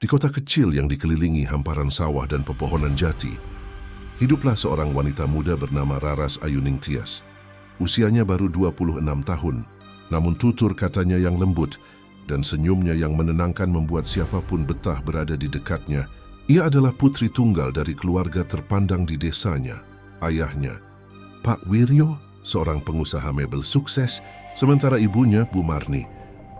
Di kota kecil yang dikelilingi hamparan sawah dan pepohonan jati, hiduplah seorang wanita muda bernama Raras Ayuning Tias. Usianya baru 26 tahun, namun tutur katanya yang lembut dan senyumnya yang menenangkan membuat siapapun betah berada di dekatnya. Ia adalah putri tunggal dari keluarga terpandang di desanya. Ayahnya, Pak Wiryo, seorang pengusaha mebel sukses, sementara ibunya, Bu Marni,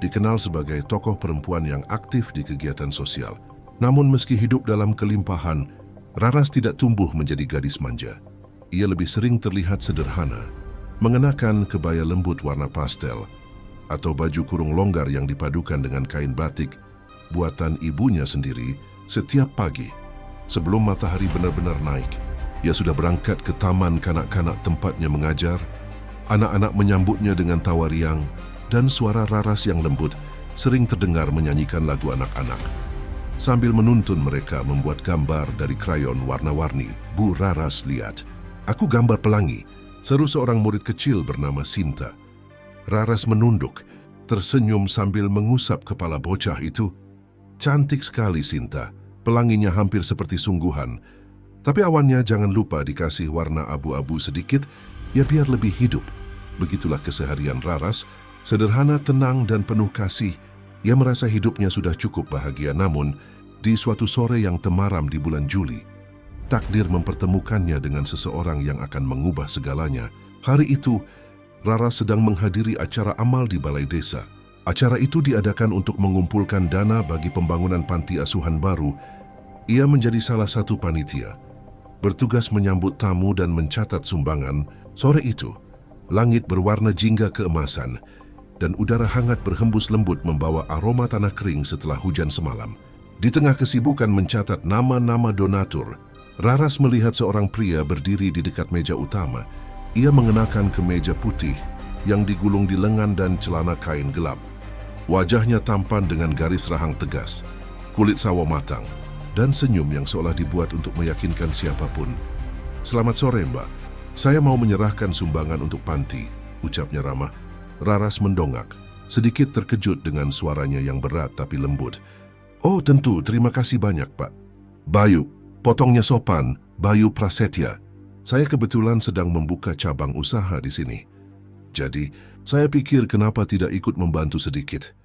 dikenal sebagai tokoh perempuan yang aktif di kegiatan sosial. Namun meski hidup dalam kelimpahan, Raras tidak tumbuh menjadi gadis manja. Ia lebih sering terlihat sederhana, mengenakan kebaya lembut warna pastel atau baju kurung longgar yang dipadukan dengan kain batik buatan ibunya sendiri. Setiap pagi, sebelum matahari benar-benar naik, ia sudah berangkat ke taman kanak-kanak tempatnya mengajar. Anak-anak menyambutnya dengan tawa riang, dan suara Raras yang lembut sering terdengar menyanyikan lagu anak-anak. Sambil menuntun mereka membuat gambar dari krayon warna-warni, Bu Raras lihat. "Aku gambar pelangi," seru seorang murid kecil bernama Sinta. Raras menunduk, tersenyum sambil mengusap kepala bocah itu. "Cantik sekali, Sinta. Pelanginya hampir seperti sungguhan. Tapi awannya jangan lupa dikasih warna abu-abu sedikit, ya biar lebih hidup." Begitulah keseharian Raras, sederhana, tenang, dan penuh kasih. Ia merasa hidupnya sudah cukup bahagia, namun di suatu sore yang temaram di bulan Juli, takdir mempertemukannya dengan seseorang yang akan mengubah segalanya. Hari itu, Raras sedang menghadiri acara amal di balai desa. Acara itu diadakan untuk mengumpulkan dana bagi pembangunan panti asuhan baru. Ia menjadi salah satu panitia, bertugas menyambut tamu dan mencatat sumbangan. Sore itu, langit berwarna jingga keemasan, dan udara hangat berhembus lembut membawa aroma tanah kering setelah hujan semalam. Di tengah kesibukan mencatat nama-nama donatur, Raras melihat seorang pria berdiri di dekat meja utama. Ia mengenakan kemeja putih yang digulung di lengan dan celana kain gelap. Wajahnya tampan dengan garis rahang tegas, kulit sawo matang, dan senyum yang seolah dibuat untuk meyakinkan siapapun. "Selamat sore, Mbak. Saya mau menyerahkan sumbangan untuk panti," ucapnya ramah. Raras mendongak, sedikit terkejut dengan suaranya yang berat tapi lembut. "Oh tentu, terima kasih banyak, Pak." "Bayu," potongnya sopan, Bayu Prasetya. "Saya kebetulan sedang membuka cabang usaha di sini. Jadi, saya pikir kenapa tidak ikut membantu sedikit."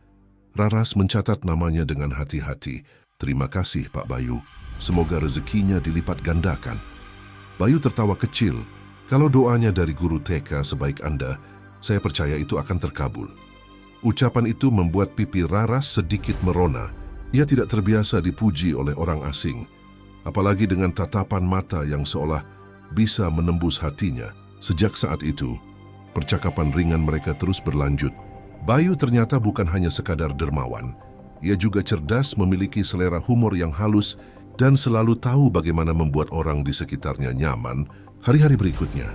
Raras mencatat namanya dengan hati-hati. "Terima kasih, Pak Bayu. Semoga rezekinya dilipat gandakan." Bayu tertawa kecil. "Kalau doanya dari guru TK sebaik Anda, saya percaya itu akan terkabul." Ucapan itu membuat pipi Raras sedikit merona. Ia tidak terbiasa dipuji oleh orang asing, apalagi dengan tatapan mata yang seolah bisa menembus hatinya. Sejak saat itu, percakapan ringan mereka terus berlanjut. Bayu ternyata bukan hanya sekadar dermawan. Ia juga cerdas, memiliki selera humor yang halus, dan selalu tahu bagaimana membuat orang di sekitarnya nyaman. Hari-hari berikutnya,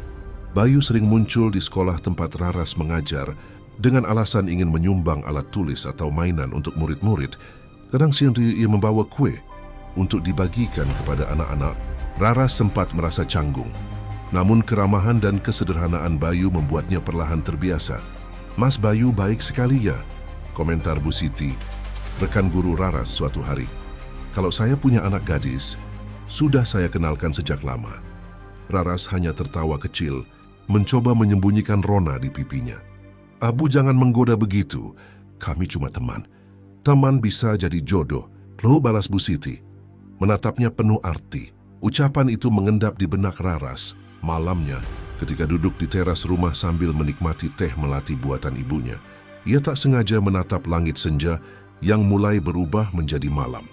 Bayu sering muncul di sekolah tempat Raras mengajar dengan alasan ingin menyumbang alat tulis atau mainan untuk murid-murid. Kadang sendiri ia membawa kue untuk dibagikan kepada anak-anak. Raras sempat merasa canggung, namun keramahan dan kesederhanaan Bayu membuatnya perlahan terbiasa. "Mas Bayu baik sekali ya," komentar Bu Siti, rekan guru Raras suatu hari. "Kalau saya punya anak gadis, sudah saya kenalkan sejak lama." Raras hanya tertawa kecil, mencoba menyembunyikan rona di pipinya. "Abu jangan menggoda begitu, kami cuma teman. Teman bisa jadi jodoh," loh, balas Bu Siti. Menatapnya penuh arti. Ucapan itu mengendap di benak Raras. Malamnya, ketika duduk di teras rumah sambil menikmati teh melati buatan ibunya, ia tak sengaja menatap langit senja yang mulai berubah menjadi malam.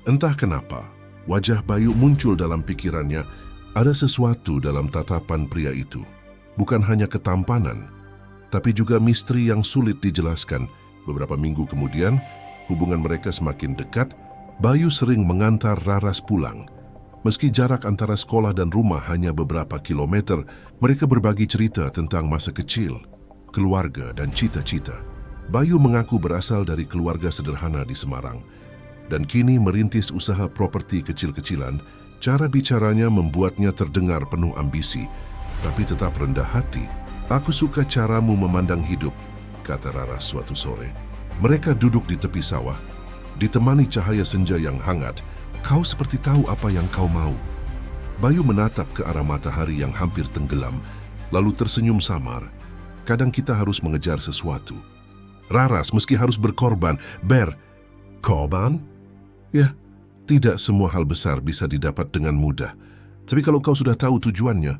Entah kenapa, wajah Bayu muncul dalam pikirannya. Ada sesuatu dalam tatapan pria itu. Bukan hanya ketampanan, tapi juga misteri yang sulit dijelaskan. Beberapa minggu kemudian, hubungan mereka semakin dekat. Bayu sering mengantar Raras pulang. Meski jarak antara sekolah dan rumah hanya beberapa kilometer, mereka berbagi cerita tentang masa kecil, keluarga, dan cita-cita. Bayu mengaku berasal dari keluarga sederhana di Semarang, dan kini merintis usaha properti kecil-kecilan. Cara bicaranya membuatnya terdengar penuh ambisi, tapi tetap rendah hati. "Aku suka caramu memandang hidup," kata Raras suatu sore. Mereka duduk di tepi sawah. ditemani cahaya senja yang hangat, kau seperti tahu apa yang kau mau. Bayu menatap ke arah matahari yang hampir tenggelam, lalu tersenyum samar. Kadang kita harus mengejar sesuatu. Raras meski harus berkorban. Korban? Ya, tidak semua hal besar bisa didapat dengan mudah. Tapi kalau kau sudah tahu tujuannya,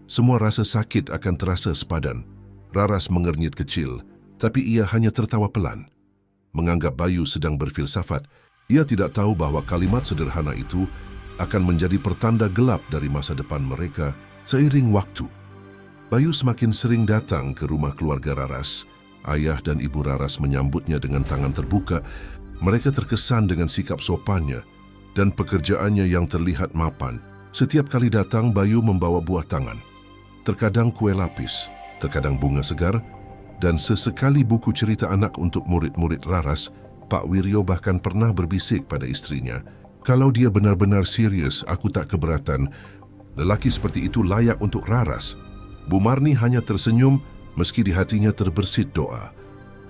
semua rasa sakit akan terasa sepadan. Raras mengernyit kecil, tapi ia hanya tertawa pelan. Menganggap Bayu sedang berfilsafat, ia tidak tahu bahwa kalimat sederhana itu akan menjadi pertanda gelap dari masa depan mereka seiring waktu. Bayu semakin sering datang ke rumah keluarga Raras. Ayah dan ibu Raras menyambutnya dengan tangan terbuka. Mereka terkesan dengan sikap sopannya dan pekerjaannya yang terlihat mapan. Setiap kali datang, Bayu membawa buah tangan. Terkadang kue lapis, terkadang bunga segar, dan sesekali buku cerita anak untuk murid-murid Raras. Pak Wiryo bahkan pernah berbisik pada istrinya, "Kalau dia benar-benar serius, aku tak keberatan. Lelaki seperti itu layak untuk Raras." Bu Marni hanya tersenyum meski di hatinya terbersit doa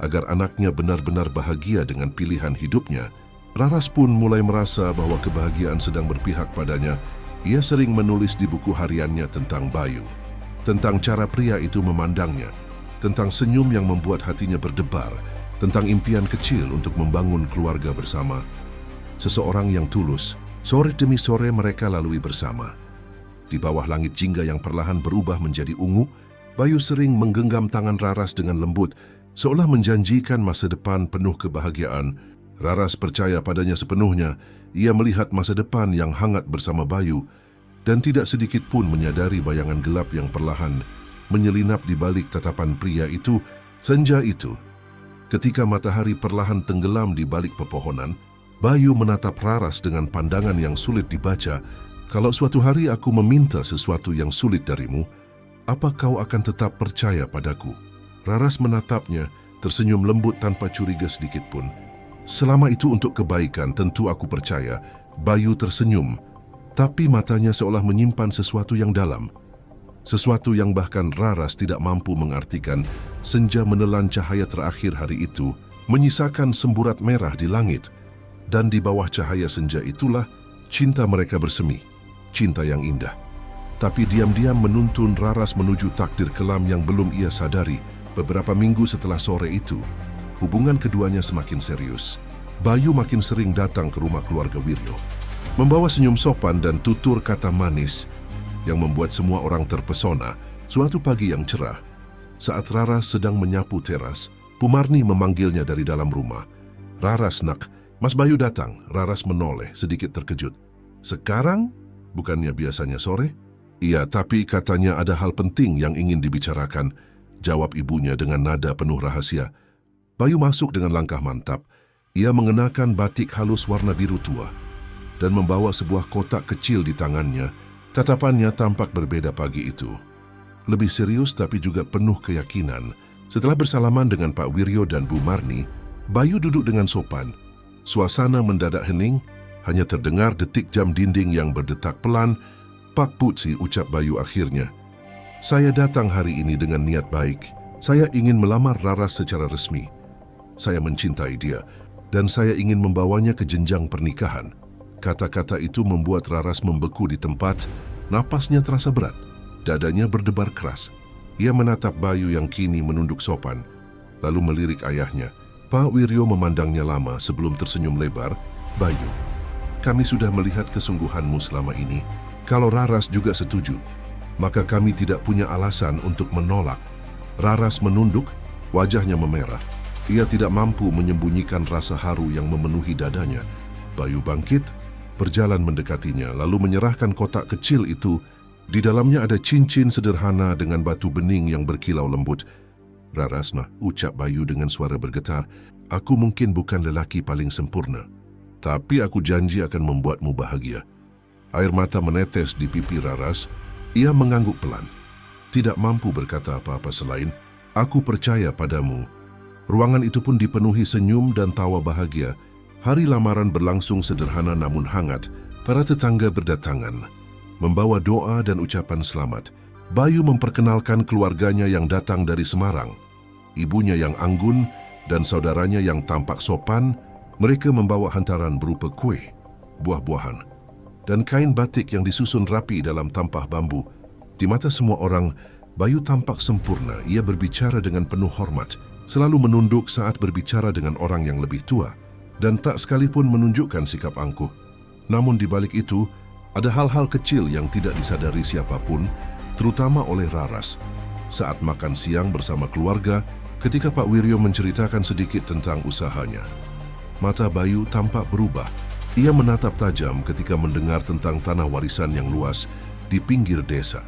agar anaknya benar-benar bahagia dengan pilihan hidupnya. Raras pun mulai merasa bahwa kebahagiaan sedang berpihak padanya. Ia sering menulis di buku hariannya tentang Bayu, tentang cara pria itu memandangnya, tentang senyum yang membuat hatinya berdebar, tentang impian kecil untuk membangun keluarga bersama. Seseorang yang tulus, sore demi sore mereka lalui bersama. Di bawah langit jingga yang perlahan berubah menjadi ungu, Bayu sering menggenggam tangan Raras dengan lembut, seolah menjanjikan masa depan penuh kebahagiaan. Raras percaya padanya sepenuhnya. Ia melihat masa depan yang hangat bersama Bayu dan tidak sedikit pun menyadari bayangan gelap yang perlahan menyelinap di balik tatapan pria itu. Senja itu, ketika matahari perlahan tenggelam di balik pepohonan, Bayu menatap Raras dengan pandangan yang sulit dibaca. "Kalau suatu hari aku meminta sesuatu yang sulit darimu, apa kau akan tetap percaya padaku?" Raras menatapnya, tersenyum lembut tanpa curiga sedikit pun. "Selama itu untuk kebaikan, tentu aku percaya." Bayu tersenyum, tapi matanya seolah menyimpan sesuatu yang dalam. Sesuatu yang bahkan Raras tidak mampu mengartikan. Senja menelan cahaya terakhir hari itu, menyisakan semburat merah di langit. Dan di bawah cahaya senja itulah cinta mereka bersemi. Cinta yang indah, tapi diam-diam menuntun Raras menuju takdir kelam yang belum ia sadari. Beberapa minggu setelah sore itu, hubungan keduanya semakin serius. Bayu makin sering datang ke rumah keluarga Wiryo, membawa senyum sopan dan tutur kata manis yang membuat semua orang terpesona. Suatu pagi yang cerah, saat Raras sedang menyapu teras, Bu Marni memanggilnya dari dalam rumah. "Raras, nak, Mas Bayu datang." Raras menoleh sedikit terkejut. "Sekarang? Bukannya biasanya sore?" "Iya, tapi katanya ada hal penting yang ingin dibicarakan," jawab ibunya dengan nada penuh rahasia. Bayu masuk dengan langkah mantap. Ia mengenakan batik halus warna biru tua dan membawa sebuah kotak kecil di tangannya. Tatapannya tampak berbeda pagi itu. Lebih serius tapi juga penuh keyakinan. Setelah bersalaman dengan Pak Wiryo dan Bu Marni, Bayu duduk dengan sopan. Suasana mendadak hening. Hanya terdengar detik jam dinding yang berdetak pelan. "Pak Putsi," ucap Bayu akhirnya, "saya datang hari ini dengan niat baik. Saya ingin melamar Raras secara resmi. Saya mencintai dia dan saya ingin membawanya ke jenjang pernikahan." Kata-kata itu membuat Raras membeku di tempat. Napasnya terasa berat, dadanya berdebar keras. Ia menatap Bayu yang kini menunduk sopan, lalu melirik ayahnya. Pak Wiryo memandangnya lama sebelum tersenyum lebar. "Bayu, kami sudah melihat kesungguhanmu selama ini. Kalau Raras juga setuju, maka kami tidak punya alasan untuk menolak." Raras menunduk, wajahnya memerah. Ia tidak mampu menyembunyikan rasa haru yang memenuhi dadanya. Bayu bangkit, berjalan mendekatinya, lalu menyerahkan kotak kecil itu. Di dalamnya ada cincin sederhana dengan batu bening yang berkilau lembut. "Raras, nah," ucap Bayu dengan suara bergetar, "aku mungkin bukan lelaki paling sempurna, tapi aku janji akan membuatmu bahagia." Air mata menetes di pipi Raras. Ia mengangguk pelan, tidak mampu berkata apa-apa selain, "Aku percaya padamu." Ruangan itu pun dipenuhi senyum dan tawa bahagia. Hari lamaran berlangsung sederhana namun hangat. Para tetangga berdatangan, membawa doa dan ucapan selamat. Bayu memperkenalkan keluarganya yang datang dari Semarang. Ibunya yang anggun dan saudaranya yang tampak sopan Mereka membawa hantaran berupa kuih, buah-buahan, dan kain batik yang disusun rapi dalam tampah bambu. Di mata semua orang, Bayu tampak sempurna. Ia berbicara dengan penuh hormat, selalu menunduk saat berbicara dengan orang yang lebih tua, dan tak sekalipun menunjukkan sikap angkuh. Namun di balik itu, ada hal-hal kecil yang tidak disadari siapapun, terutama oleh Raras. Saat makan siang bersama keluarga, ketika Pak Wiryo menceritakan sedikit tentang usahanya, mata Bayu tampak berubah. Ia menatap tajam ketika mendengar tentang tanah warisan yang luas di pinggir desa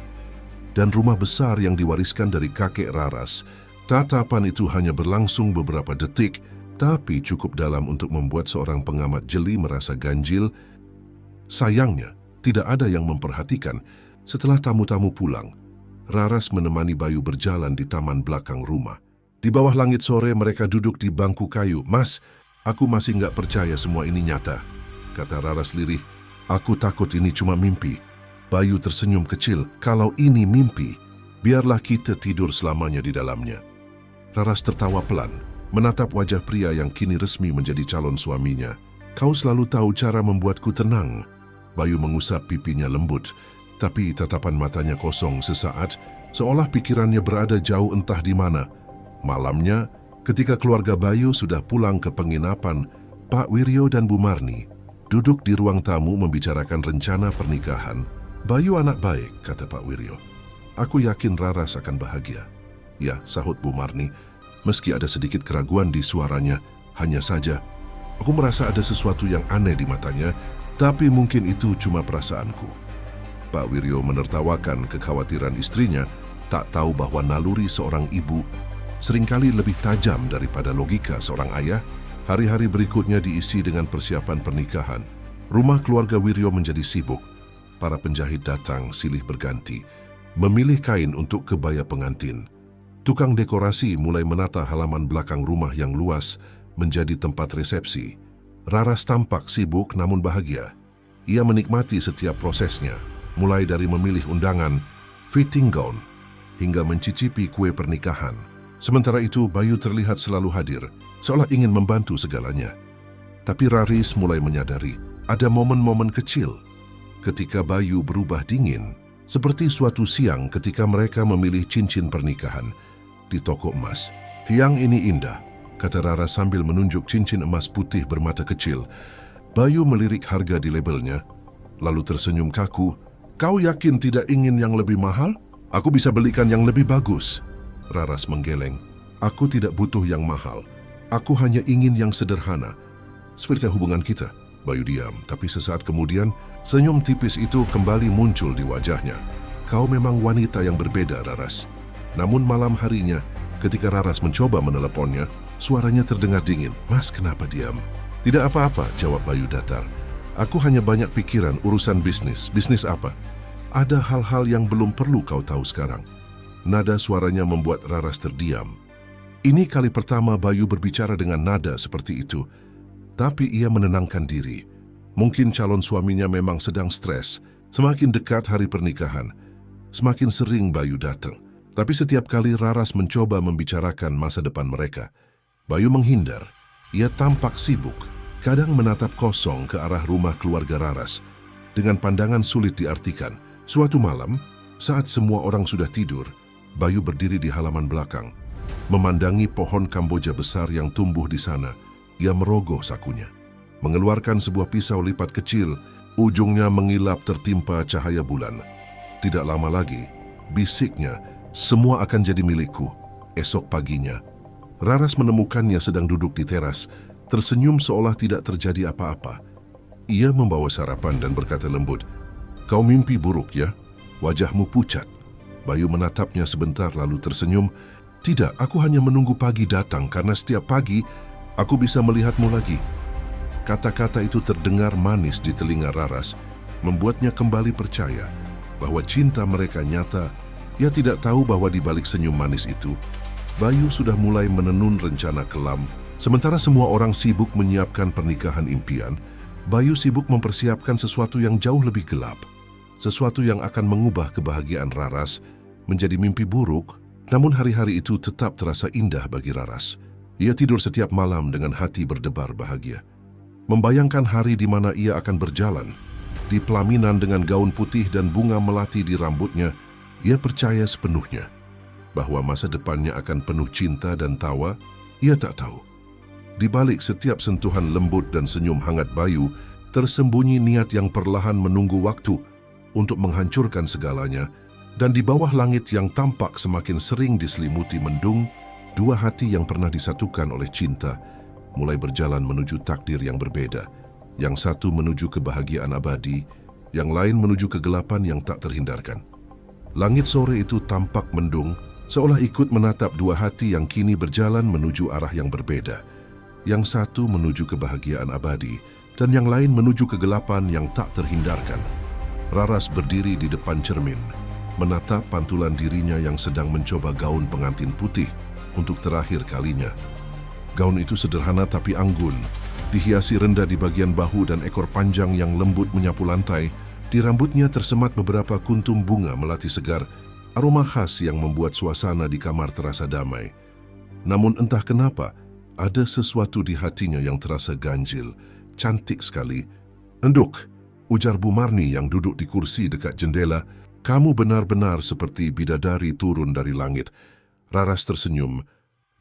dan rumah besar yang diwariskan dari kakek Raras. Tatapan itu hanya berlangsung beberapa detik, tapi cukup dalam untuk membuat seorang pengamat jeli merasa ganjil. Sayangnya, tidak ada yang memperhatikan. Setelah tamu-tamu pulang, Raras menemani Bayu berjalan di taman belakang rumah. Di bawah langit sore, mereka duduk di bangku kayu. "Mas, aku masih nggak percaya semua ini nyata," kata Raras lirih. "Aku takut ini cuma mimpi." Bayu tersenyum kecil. "Kalau ini mimpi, biarlah kita tidur selamanya di dalamnya." Raras tertawa pelan, menatap wajah pria yang kini resmi menjadi calon suaminya. "Kau selalu tahu cara membuatku tenang." Bayu mengusap pipinya lembut, tapi tatapan matanya kosong sesaat, seolah pikirannya berada jauh entah di mana. Malamnya, ketika keluarga Bayu sudah pulang ke penginapan, Pak Wiryo dan Bu Marni duduk di ruang tamu membicarakan rencana pernikahan. "Bayu anak baik," kata Pak Wiryo. "Aku yakin Raras akan bahagia." "Ya," sahut Bu Marni, meski ada sedikit keraguan di suaranya. "Hanya saja, aku merasa ada sesuatu yang aneh di matanya, tapi mungkin itu cuma perasaanku." Pak Wiryo menertawakan kekhawatiran istrinya, tak tahu bahwa naluri seorang ibu seringkali lebih tajam daripada logika seorang ayah. Hari-hari berikutnya diisi dengan persiapan pernikahan. Rumah keluarga Wiryo menjadi sibuk. Para penjahit datang silih berganti, memilih kain untuk kebaya pengantin. Tukang dekorasi mulai menata halaman belakang rumah yang luas menjadi tempat resepsi. Raras tampak sibuk namun bahagia. Ia menikmati setiap prosesnya, mulai dari memilih undangan, fitting gown, hingga mencicipi kue pernikahan. Sementara itu, Bayu terlihat selalu hadir, seolah ingin membantu segalanya. Tapi Raris mulai menyadari ada momen-momen kecil ketika Bayu berubah dingin, seperti suatu siang ketika mereka memilih cincin pernikahan di toko emas. "Yang ini indah," kata Rara sambil menunjuk cincin emas putih bermata kecil. Bayu melirik harga di labelnya, lalu tersenyum kaku. "Kau yakin tidak ingin yang lebih mahal? Aku bisa belikan yang lebih bagus." Raras menggeleng. "Aku tidak butuh yang mahal. Aku hanya ingin yang sederhana. Seperti hubungan kita." Bayu diam, tapi sesaat kemudian senyum tipis itu kembali muncul di wajahnya. "Kau memang wanita yang berbeda, Raras." Namun malam harinya, ketika Raras mencoba meneleponnya, suaranya terdengar dingin. "Mas, kenapa diam?" "Tidak apa-apa," jawab Bayu datar. "Aku hanya banyak pikiran urusan bisnis." "Bisnis apa?" "Ada hal-hal yang belum perlu kau tahu sekarang." Nada suaranya membuat Raras terdiam. Ini kali pertama Bayu berbicara dengan nada seperti itu. Tapi ia menenangkan diri. Mungkin calon suaminya memang sedang stres. Semakin dekat hari pernikahan, semakin sering Bayu datang. Tapi setiap kali Raras mencoba membicarakan masa depan mereka, Bayu menghindar. Ia tampak sibuk, kadang menatap kosong ke arah rumah keluarga Raras, dengan pandangan sulit diartikan. Suatu malam, saat semua orang sudah tidur, Bayu berdiri di halaman belakang, memandangi pohon Kamboja besar yang tumbuh di sana. Ia merogoh sakunya, mengeluarkan sebuah pisau lipat kecil, ujungnya mengilap tertimpa cahaya bulan. "Tidak lama lagi," bisiknya, "semua akan jadi milikku." Esok paginya, Raras menemukannya sedang duduk di teras, tersenyum seolah tidak terjadi apa-apa. Ia membawa sarapan dan berkata lembut, "Kau mimpi buruk ya? Wajahmu pucat." Bayu menatapnya sebentar lalu tersenyum. "Tidak, aku hanya menunggu pagi datang karena setiap pagi aku bisa melihatmu lagi." Kata-kata itu terdengar manis di telinga Raras, membuatnya kembali percaya bahwa cinta mereka nyata. Ia tidak tahu bahwa di balik senyum manis itu, Bayu sudah mulai menenun rencana kelam. Sementara semua orang sibuk menyiapkan pernikahan impian, Bayu sibuk mempersiapkan sesuatu yang jauh lebih gelap. Sesuatu yang akan mengubah kebahagiaan Raras menjadi mimpi buruk, namun hari-hari itu tetap terasa indah bagi Raras. Ia tidur setiap malam dengan hati berdebar bahagia. membayangkan hari di mana ia akan berjalan. Di pelaminan dengan gaun putih dan bunga melati di rambutnya, ia percaya sepenuhnya bahwa masa depannya akan penuh cinta dan tawa. Ia tak tahu, di balik setiap sentuhan lembut dan senyum hangat Bayu, tersembunyi niat yang perlahan menunggu waktu untuk menghancurkan segalanya. Dan di bawah langit yang tampak semakin sering diselimuti mendung, dua hati yang pernah disatukan oleh cinta mulai berjalan menuju takdir yang berbeda. Yang satu menuju kebahagiaan abadi, yang lain menuju kegelapan yang tak terhindarkan. Langit sore itu tampak mendung, seolah ikut menatap dua hati yang kini berjalan menuju arah yang berbeda. Yang satu menuju kebahagiaan abadi, dan yang lain menuju kegelapan yang tak terhindarkan. Raras berdiri di depan cermin, menatap pantulan dirinya yang sedang mencoba gaun pengantin putih untuk terakhir kalinya. Gaun itu sederhana tapi anggun, dihiasi rendah di bagian bahu dan ekor panjang yang lembut menyapu lantai. Di rambutnya tersemat beberapa kuntum bunga melati segar, aroma khas yang membuat suasana di kamar terasa damai. Namun entah kenapa, ada sesuatu di hatinya yang terasa ganjil. Cantik sekali. "Enduk," ujar Bu Marni yang duduk di kursi dekat jendela. "Kamu benar-benar seperti bidadari turun dari langit." Raras tersenyum,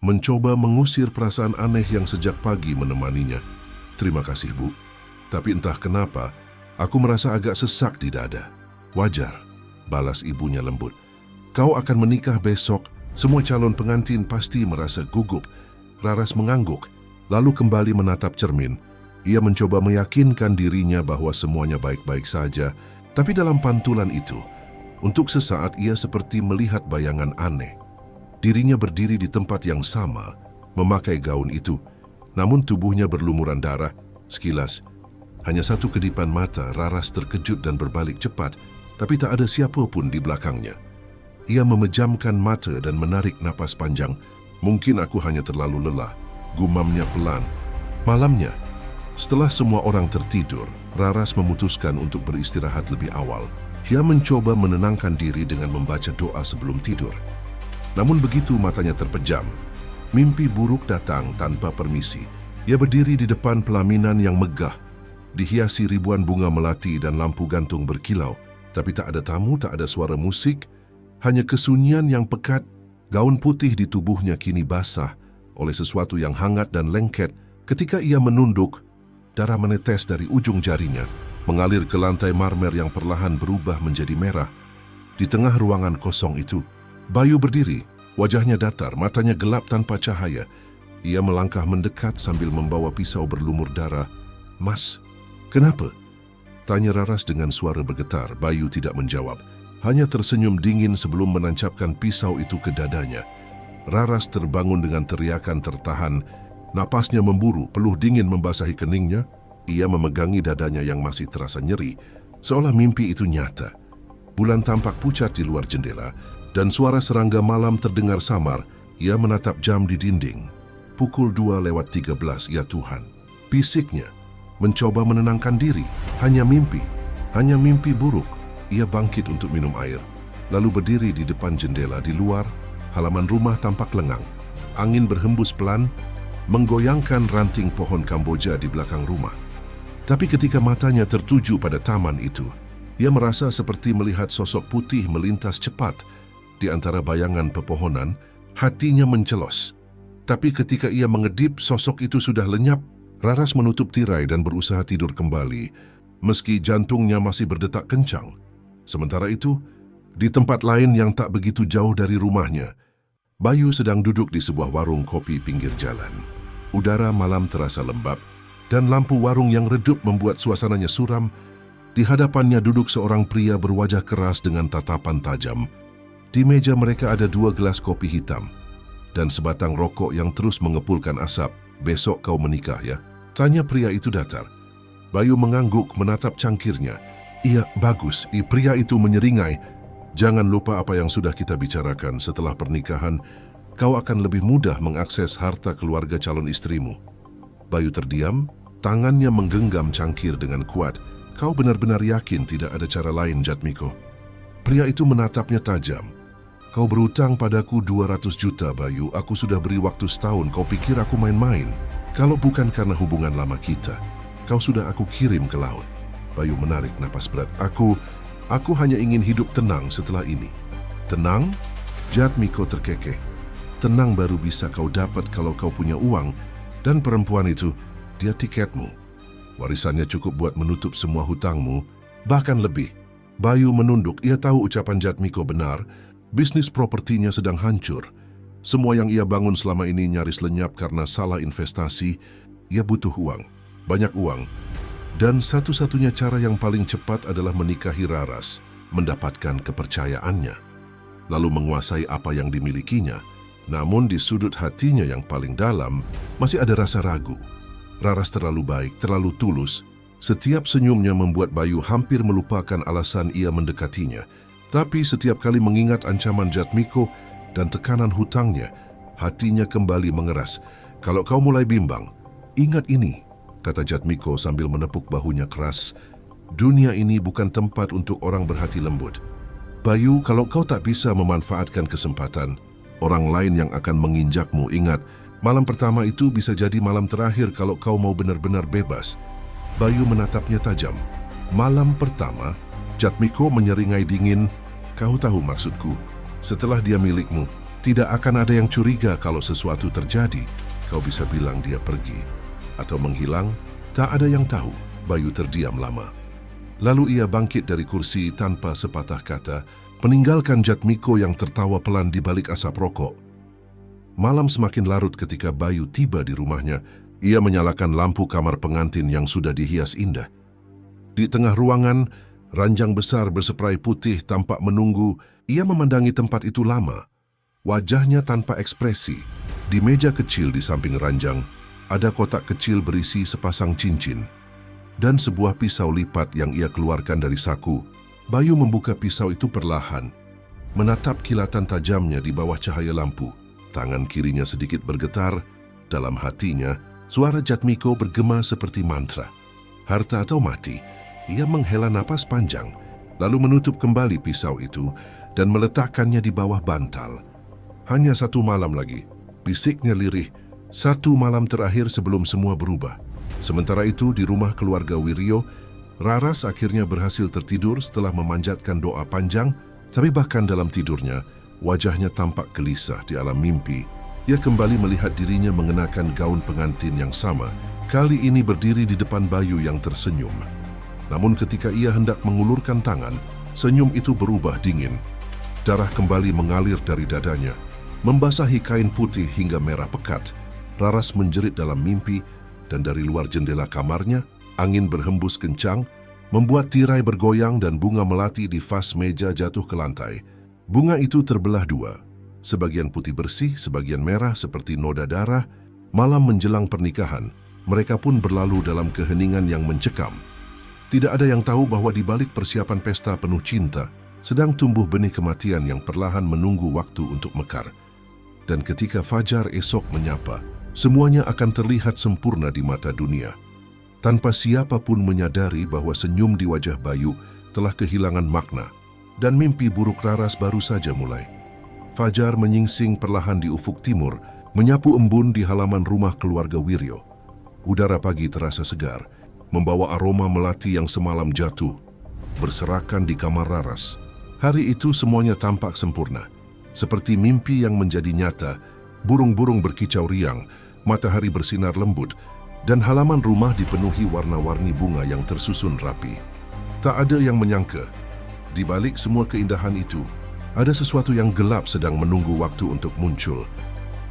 mencoba mengusir perasaan aneh yang sejak pagi menemaninya. "Terima kasih, Bu. Tapi entah kenapa, aku merasa agak sesak di dada." "Wajar," balas ibunya lembut. "Kau akan menikah besok. Semua calon pengantin pasti merasa gugup." Raras mengangguk, lalu kembali menatap cermin. Ia mencoba meyakinkan dirinya bahwa semuanya baik-baik saja. Tapi dalam pantulan itu, untuk sesaat ia seperti melihat bayangan aneh. Dirinya berdiri di tempat yang sama, memakai gaun itu, namun tubuhnya berlumuran darah. Sekilas, hanya satu kedipan mata, Raras terkejut dan berbalik cepat, tapi tak ada siapa pun di belakangnya. Ia memejamkan mata dan menarik napas panjang. "Mungkin aku hanya terlalu lelah," gumamnya pelan. Malamnya, setelah semua orang tertidur, Raras memutuskan untuk beristirahat lebih awal. Ia mencoba menenangkan diri dengan membaca doa sebelum tidur. Namun begitu matanya terpejam, mimpi buruk datang tanpa permisi. Ia berdiri di depan pelaminan yang megah, dihiasi ribuan bunga melati dan lampu gantung berkilau. Tapi tak ada tamu, tak ada suara musik, hanya kesunyian yang pekat. Gaun putih di tubuhnya kini basah oleh sesuatu yang hangat dan lengket. Ketika ia menunduk, darah menetes dari ujung jarinya, mengalir ke lantai marmer yang perlahan berubah menjadi merah. Di tengah ruangan kosong itu, Bayu berdiri, wajahnya datar, matanya gelap tanpa cahaya. Ia melangkah mendekat sambil membawa pisau berlumur darah. "Mas, kenapa?" tanya Raras dengan suara bergetar. Bayu tidak menjawab, hanya tersenyum dingin sebelum menancapkan pisau itu ke dadanya. Raras terbangun dengan teriakan tertahan. Napasnya memburu, peluh dingin membasahi keningnya. Ia memegangi dadanya yang masih terasa nyeri, seolah mimpi itu nyata. Bulan tampak pucat di luar jendela, dan suara serangga malam terdengar samar. Ia menatap jam di dinding. Pukul 2:13, ya Tuhan. Bisiknya, mencoba menenangkan diri. Hanya mimpi buruk. Ia bangkit untuk minum air, lalu berdiri di depan jendela. Di luar, halaman rumah tampak lengang. Angin berhembus pelan, menggoyangkan ranting pohon Kamboja di belakang rumah. Tapi ketika matanya tertuju pada taman itu, ia merasa seperti melihat sosok putih melintas cepat di antara bayangan pepohonan. Hatinya mencelos. Tapi ketika ia mengedip, sosok itu sudah lenyap. Raras menutup tirai dan berusaha tidur kembali, meski jantungnya masih berdetak kencang. Sementara itu, di tempat lain yang tak begitu jauh dari rumahnya, Bayu sedang duduk di sebuah warung kopi pinggir jalan. Udara malam terasa lembab, dan lampu warung yang redup membuat suasananya suram. Di hadapannya duduk seorang pria berwajah keras dengan tatapan tajam. Di meja mereka ada 2 gelas kopi hitam dan sebatang rokok yang terus mengepulkan asap. "Besok kau menikah, ya?" tanya pria itu datar. Bayu mengangguk menatap cangkirnya. "Iya, bagus." Pria itu menyeringai. "Jangan lupa apa yang sudah kita bicarakan. Setelah pernikahan, kau akan lebih mudah mengakses harta keluarga calon istrimu." Bayu terdiam, tangannya menggenggam cangkir dengan kuat. "Kau benar-benar yakin tidak ada cara lain, Jatmiko?" Pria itu menatapnya tajam. "Kau berutang padaku 200 juta, Bayu. Aku sudah beri waktu setahun. Kau pikir aku main-main? Kalau bukan karena hubungan lama kita, kau sudah aku kirim ke laut. Bayu menarik napas berat. Aku hanya ingin hidup tenang setelah ini. Tenang? Jatmiko terkekeh. Tenang baru bisa kau dapat kalau kau punya uang, dan perempuan itu, dia tiketmu. Warisannya cukup buat menutup semua hutangmu, bahkan lebih. Bayu menunduk, ia tahu ucapan Jatmiko benar, bisnis propertinya sedang hancur. Semua yang ia bangun selama ini nyaris lenyap karena salah investasi. Ia butuh uang, banyak uang. Dan satu-satunya cara yang paling cepat adalah menikahi Raras, mendapatkan kepercayaannya, lalu menguasai apa yang dimilikinya. Namun di sudut hatinya yang paling dalam, masih ada rasa ragu. Raras terlalu baik, terlalu tulus. Setiap senyumnya membuat Bayu hampir melupakan alasan ia mendekatinya. Tapi setiap kali mengingat ancaman Jatmiko dan tekanan hutangnya, hatinya kembali mengeras. Kalau kau mulai bimbang, ingat ini, kata Jatmiko sambil menepuk bahunya keras. Dunia ini bukan tempat untuk orang berhati lembut. Bayu, kalau kau tak bisa memanfaatkan kesempatan, orang lain yang akan menginjakmu. Ingat, malam pertama itu bisa jadi malam terakhir kalau kau mau benar-benar bebas. Bayu menatapnya tajam. Malam pertama, Jatmiko menyeringai dingin. Kau tahu maksudku. Setelah dia milikmu, tidak akan ada yang curiga kalau sesuatu terjadi. Kau bisa bilang dia pergi atau menghilang. Tak ada yang tahu. Bayu terdiam lama. Lalu ia bangkit dari kursi tanpa sepatah kata, meninggalkan Jatmiko yang tertawa pelan di balik asap rokok. Malam semakin larut ketika Bayu tiba di rumahnya. Ia menyalakan lampu kamar pengantin yang sudah dihias indah. Di tengah ruangan, ranjang besar berseprai putih tampak menunggu. Ia memandangi tempat itu lama. Wajahnya tanpa ekspresi. Di meja kecil di samping ranjang, ada kotak kecil berisi sepasang cincin dan sebuah pisau lipat yang ia keluarkan dari saku. Bayu membuka pisau itu perlahan, menatap kilatan tajamnya di bawah cahaya lampu. Tangan kirinya sedikit bergetar. Dalam hatinya, suara Jatmiko bergema seperti mantra. Harta atau mati. Ia menghela napas panjang, lalu menutup kembali pisau itu dan meletakkannya di bawah bantal. Hanya satu malam lagi, bisiknya lirih. Satu malam terakhir sebelum semua berubah. Sementara itu di rumah keluarga Wiryo, Raras akhirnya berhasil tertidur setelah memanjatkan doa panjang. Tapi bahkan dalam tidurnya, wajahnya tampak gelisah di alam mimpi. Ia kembali melihat dirinya mengenakan gaun pengantin yang sama. Kali ini berdiri di depan Bayu yang tersenyum. Namun ketika ia hendak mengulurkan tangan, senyum itu berubah dingin. Darah kembali mengalir dari dadanya, membasahi kain putih hingga merah pekat. Raras menjerit dalam mimpi, dan dari luar jendela kamarnya, angin berhembus kencang, membuat tirai bergoyang dan bunga melati di vas meja jatuh ke lantai. Bunga itu terbelah dua, sebagian putih bersih, sebagian merah seperti noda darah. Malam menjelang pernikahan, mereka pun berlalu dalam keheningan yang mencekam. Tidak ada yang tahu bahwa di balik persiapan pesta penuh cinta, sedang tumbuh benih kematian yang perlahan menunggu waktu untuk mekar. Dan ketika fajar esok menyapa, semuanya akan terlihat sempurna di mata dunia. Tanpa siapapun menyadari bahwa senyum di wajah Bayu telah kehilangan makna, dan mimpi buruk Raras baru saja mulai. Fajar menyingsing perlahan di ufuk timur, menyapu embun di halaman rumah keluarga Wiryo. Udara pagi terasa segar, membawa aroma melati yang semalam jatuh, berserakan di kamar Raras. Hari itu semuanya tampak sempurna, seperti mimpi yang menjadi nyata. Burung-burung berkicau riang, matahari bersinar lembut, dan halaman rumah dipenuhi warna-warni bunga yang tersusun rapi. Tak ada yang menyangka, di balik semua keindahan itu, ada sesuatu yang gelap sedang menunggu waktu untuk muncul.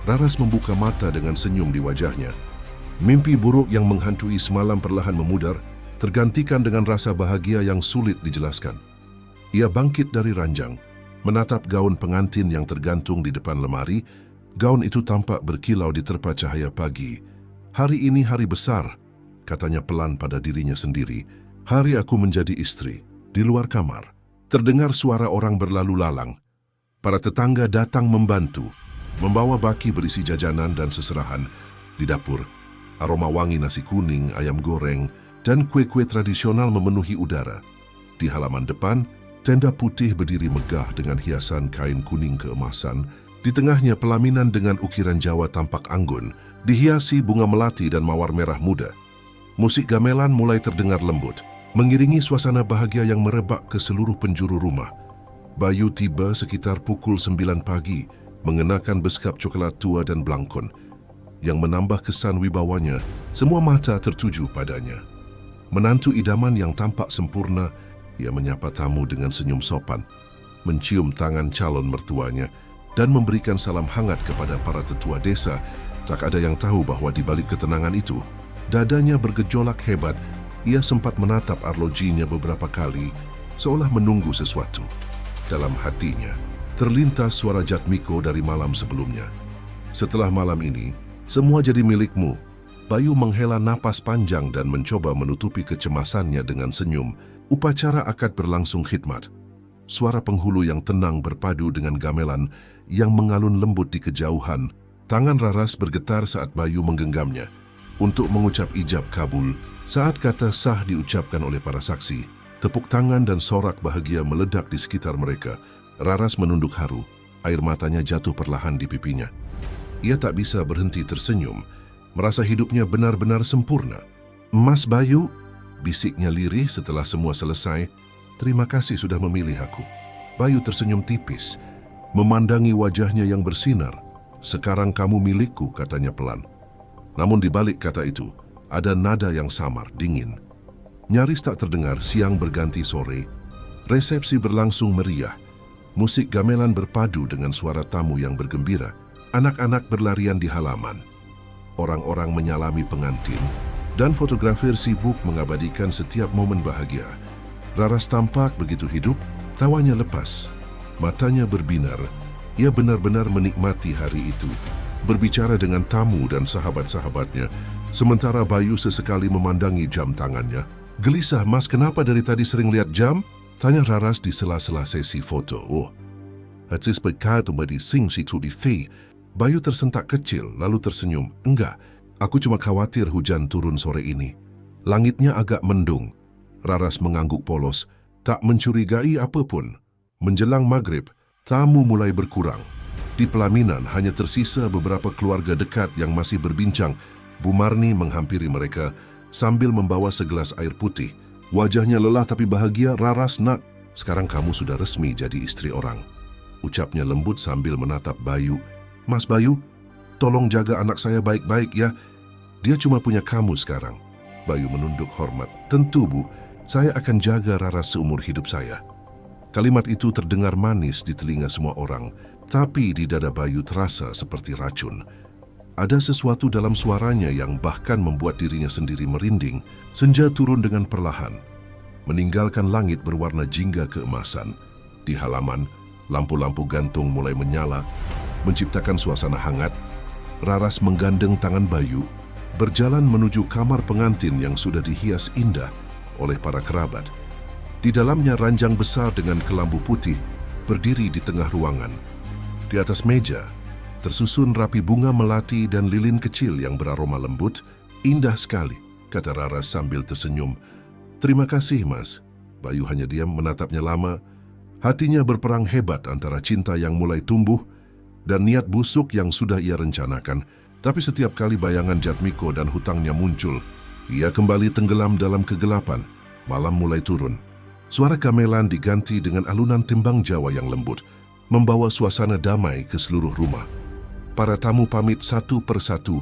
Raras membuka mata dengan senyum di wajahnya. Mimpi buruk yang menghantui semalam perlahan memudar, tergantikan dengan rasa bahagia yang sulit dijelaskan. Ia bangkit dari ranjang, menatap gaun pengantin yang tergantung di depan lemari. Gaun itu tampak berkilau di terpa cahaya pagi. Hari ini hari besar, katanya pelan pada dirinya sendiri. Hari aku menjadi istri. Di luar kamar, terdengar suara orang berlalu lalang. Para tetangga datang membantu, membawa baki berisi jajanan dan seserahan. Di dapur, aroma wangi nasi kuning, ayam goreng, dan kue-kue tradisional memenuhi udara. Di halaman depan, tenda putih berdiri megah dengan hiasan kain kuning keemasan. Di tengahnya pelaminan dengan ukiran Jawa tampak anggun, dihiasi bunga melati dan mawar merah muda. Musik gamelan mulai terdengar lembut, mengiringi suasana bahagia yang merebak ke seluruh penjuru rumah. Bayu tiba sekitar pukul 9 pagi, mengenakan beskap coklat tua dan belangkon. Yang menambah kesan wibawanya, semua mata tertuju padanya. Menantu idaman yang tampak sempurna, ia menyapa tamu dengan senyum sopan, mencium tangan calon mertuanya, dan memberikan salam hangat kepada para tetua desa. Tak ada yang tahu bahwa di balik ketenangan itu, dadanya bergejolak hebat. Ia sempat menatap arlojinya beberapa kali, seolah menunggu sesuatu. Dalam hatinya, terlintas suara Jatmiko dari malam sebelumnya. Setelah malam ini, semua jadi milikmu. Bayu menghela napas panjang dan mencoba menutupi kecemasannya dengan senyum. Upacara akad berlangsung khidmat. Suara penghulu yang tenang berpadu dengan gamelan yang mengalun lembut di kejauhan. Tangan Raras bergetar saat Bayu menggenggamnya untuk mengucap ijab kabul. Saat kata sah diucapkan oleh para saksi, tepuk tangan dan sorak bahagia meledak di sekitar mereka. Raras menunduk haru, air matanya jatuh perlahan di pipinya. Ia tak bisa berhenti tersenyum, merasa hidupnya benar-benar sempurna. "Mas Bayu," bisiknya lirih setelah semua selesai, "terima kasih sudah memilih aku." Bayu tersenyum tipis, memandangi wajahnya yang bersinar. "Sekarang kamu milikku," katanya pelan. Namun di balik kata itu, ada nada yang samar, dingin. Nyaris tak terdengar siang berganti sore. Resepsi berlangsung meriah. Musik gamelan berpadu dengan suara tamu yang bergembira. Anak-anak berlarian di halaman. Orang-orang menyalami pengantin, dan fotografer sibuk mengabadikan setiap momen bahagia. Raras tampak begitu hidup, tawanya lepas. Matanya berbinar. Ia benar-benar menikmati hari itu, berbicara dengan tamu dan sahabat-sahabatnya, sementara Bayu sesekali memandangi jam tangannya. "Gelisah, Mas, kenapa dari tadi sering lihat jam?" tanya Raras di sela-sela sesi foto. "Oh, het is bekend om die sing situ di V." Bayu tersentak kecil, lalu tersenyum. "Enggak, aku cuma khawatir hujan turun sore ini. Langitnya agak mendung." Raras mengangguk polos, tak mencurigai apapun. Menjelang maghrib, tamu mulai berkurang. Di pelaminan hanya tersisa beberapa keluarga dekat yang masih berbincang. Bu Marni menghampiri mereka sambil membawa segelas air putih. Wajahnya lelah tapi bahagia. "Raras, nak, sekarang kamu sudah resmi jadi istri orang," ucapnya lembut sambil menatap Bayu. "Mas Bayu, tolong jaga anak saya baik-baik ya. Dia cuma punya kamu sekarang." Bayu menunduk hormat. "Tentu, Bu, saya akan jaga Raras seumur hidup saya." Kalimat itu terdengar manis di telinga semua orang, tapi di dada Bayu terasa seperti racun. Ada sesuatu dalam suaranya yang bahkan membuat dirinya sendiri merinding. Senja turun dengan perlahan, meninggalkan langit berwarna jingga keemasan. Di halaman, lampu-lampu gantung mulai menyala, menciptakan suasana hangat. Raras menggandeng tangan Bayu, berjalan menuju kamar pengantin yang sudah dihias indah oleh para kerabat. Di dalamnya ranjang besar dengan kelambu putih berdiri di tengah ruangan. Di atas meja, tersusun rapi bunga melati dan lilin kecil yang beraroma lembut. "Indah sekali," kata Raras sambil tersenyum. "Terima kasih, Mas." Bayu hanya diam menatapnya lama. Hatinya berperang hebat antara cinta yang mulai tumbuh dan niat busuk yang sudah ia rencanakan. Tapi setiap kali bayangan Jatmiko dan hutangnya muncul, ia kembali tenggelam dalam kegelapan. Malam mulai turun. Suara gamelan diganti dengan alunan tembang Jawa yang lembut, membawa suasana damai ke seluruh rumah. Para tamu pamit satu persatu,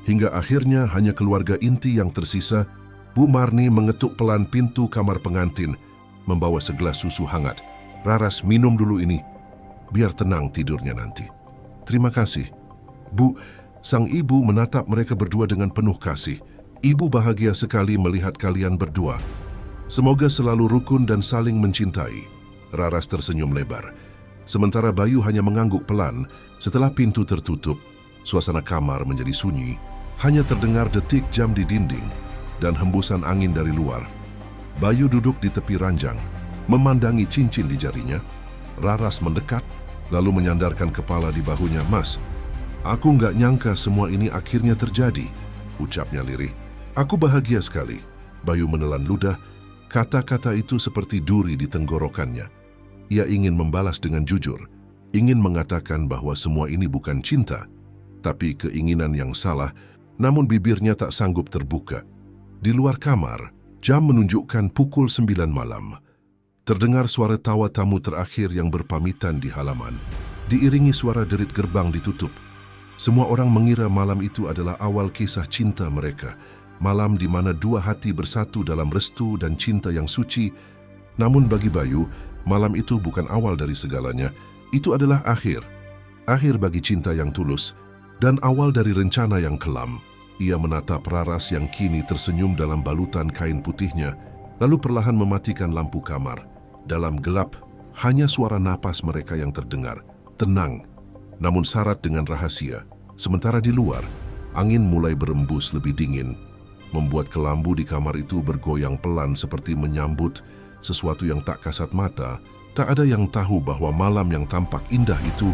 hingga akhirnya hanya keluarga inti yang tersisa. Bu Marni mengetuk pelan pintu kamar pengantin, membawa segelas susu hangat. "Raras, minum dulu ini, biar tenang tidurnya nanti." "Terima kasih, Bu." Sang ibu menatap mereka berdua dengan penuh kasih. "Ibu bahagia sekali melihat kalian berdua. Semoga selalu rukun dan saling mencintai." Raras tersenyum lebar, sementara Bayu hanya mengangguk pelan. Setelah pintu tertutup, suasana kamar menjadi sunyi. Hanya terdengar detik jam di dinding dan hembusan angin dari luar. Bayu duduk di tepi ranjang, memandangi cincin di jarinya. Raras mendekat, lalu menyandarkan kepala di bahunya. "Mas, aku nggak nyangka semua ini akhirnya terjadi," ucapnya lirih. "Aku bahagia sekali." Bayu menelan ludah. Kata-kata itu seperti duri di tenggorokannya. Ia ingin membalas dengan jujur, ingin mengatakan bahwa semua ini bukan cinta, tapi keinginan yang salah, namun bibirnya tak sanggup terbuka. Di luar kamar, jam menunjukkan pukul 9 malam. Terdengar suara tawa tamu terakhir yang berpamitan di halaman, diiringi suara derit gerbang ditutup. Semua orang mengira malam itu adalah awal kisah cinta mereka, malam di mana dua hati bersatu dalam restu dan cinta yang suci. Namun bagi Bayu, malam itu bukan awal dari segalanya, itu adalah akhir bagi cinta yang tulus, dan awal dari rencana yang kelam. Ia menatap Raras yang kini tersenyum dalam balutan kain putihnya, lalu perlahan mematikan lampu kamar. Dalam gelap, hanya suara napas mereka yang terdengar, tenang, namun syarat dengan rahasia. Sementara di luar, angin mulai berembus lebih dingin, membuat kelambu di kamar itu bergoyang pelan seperti menyambut sesuatu yang tak kasat mata. Tak ada yang tahu bahwa malam yang tampak indah itu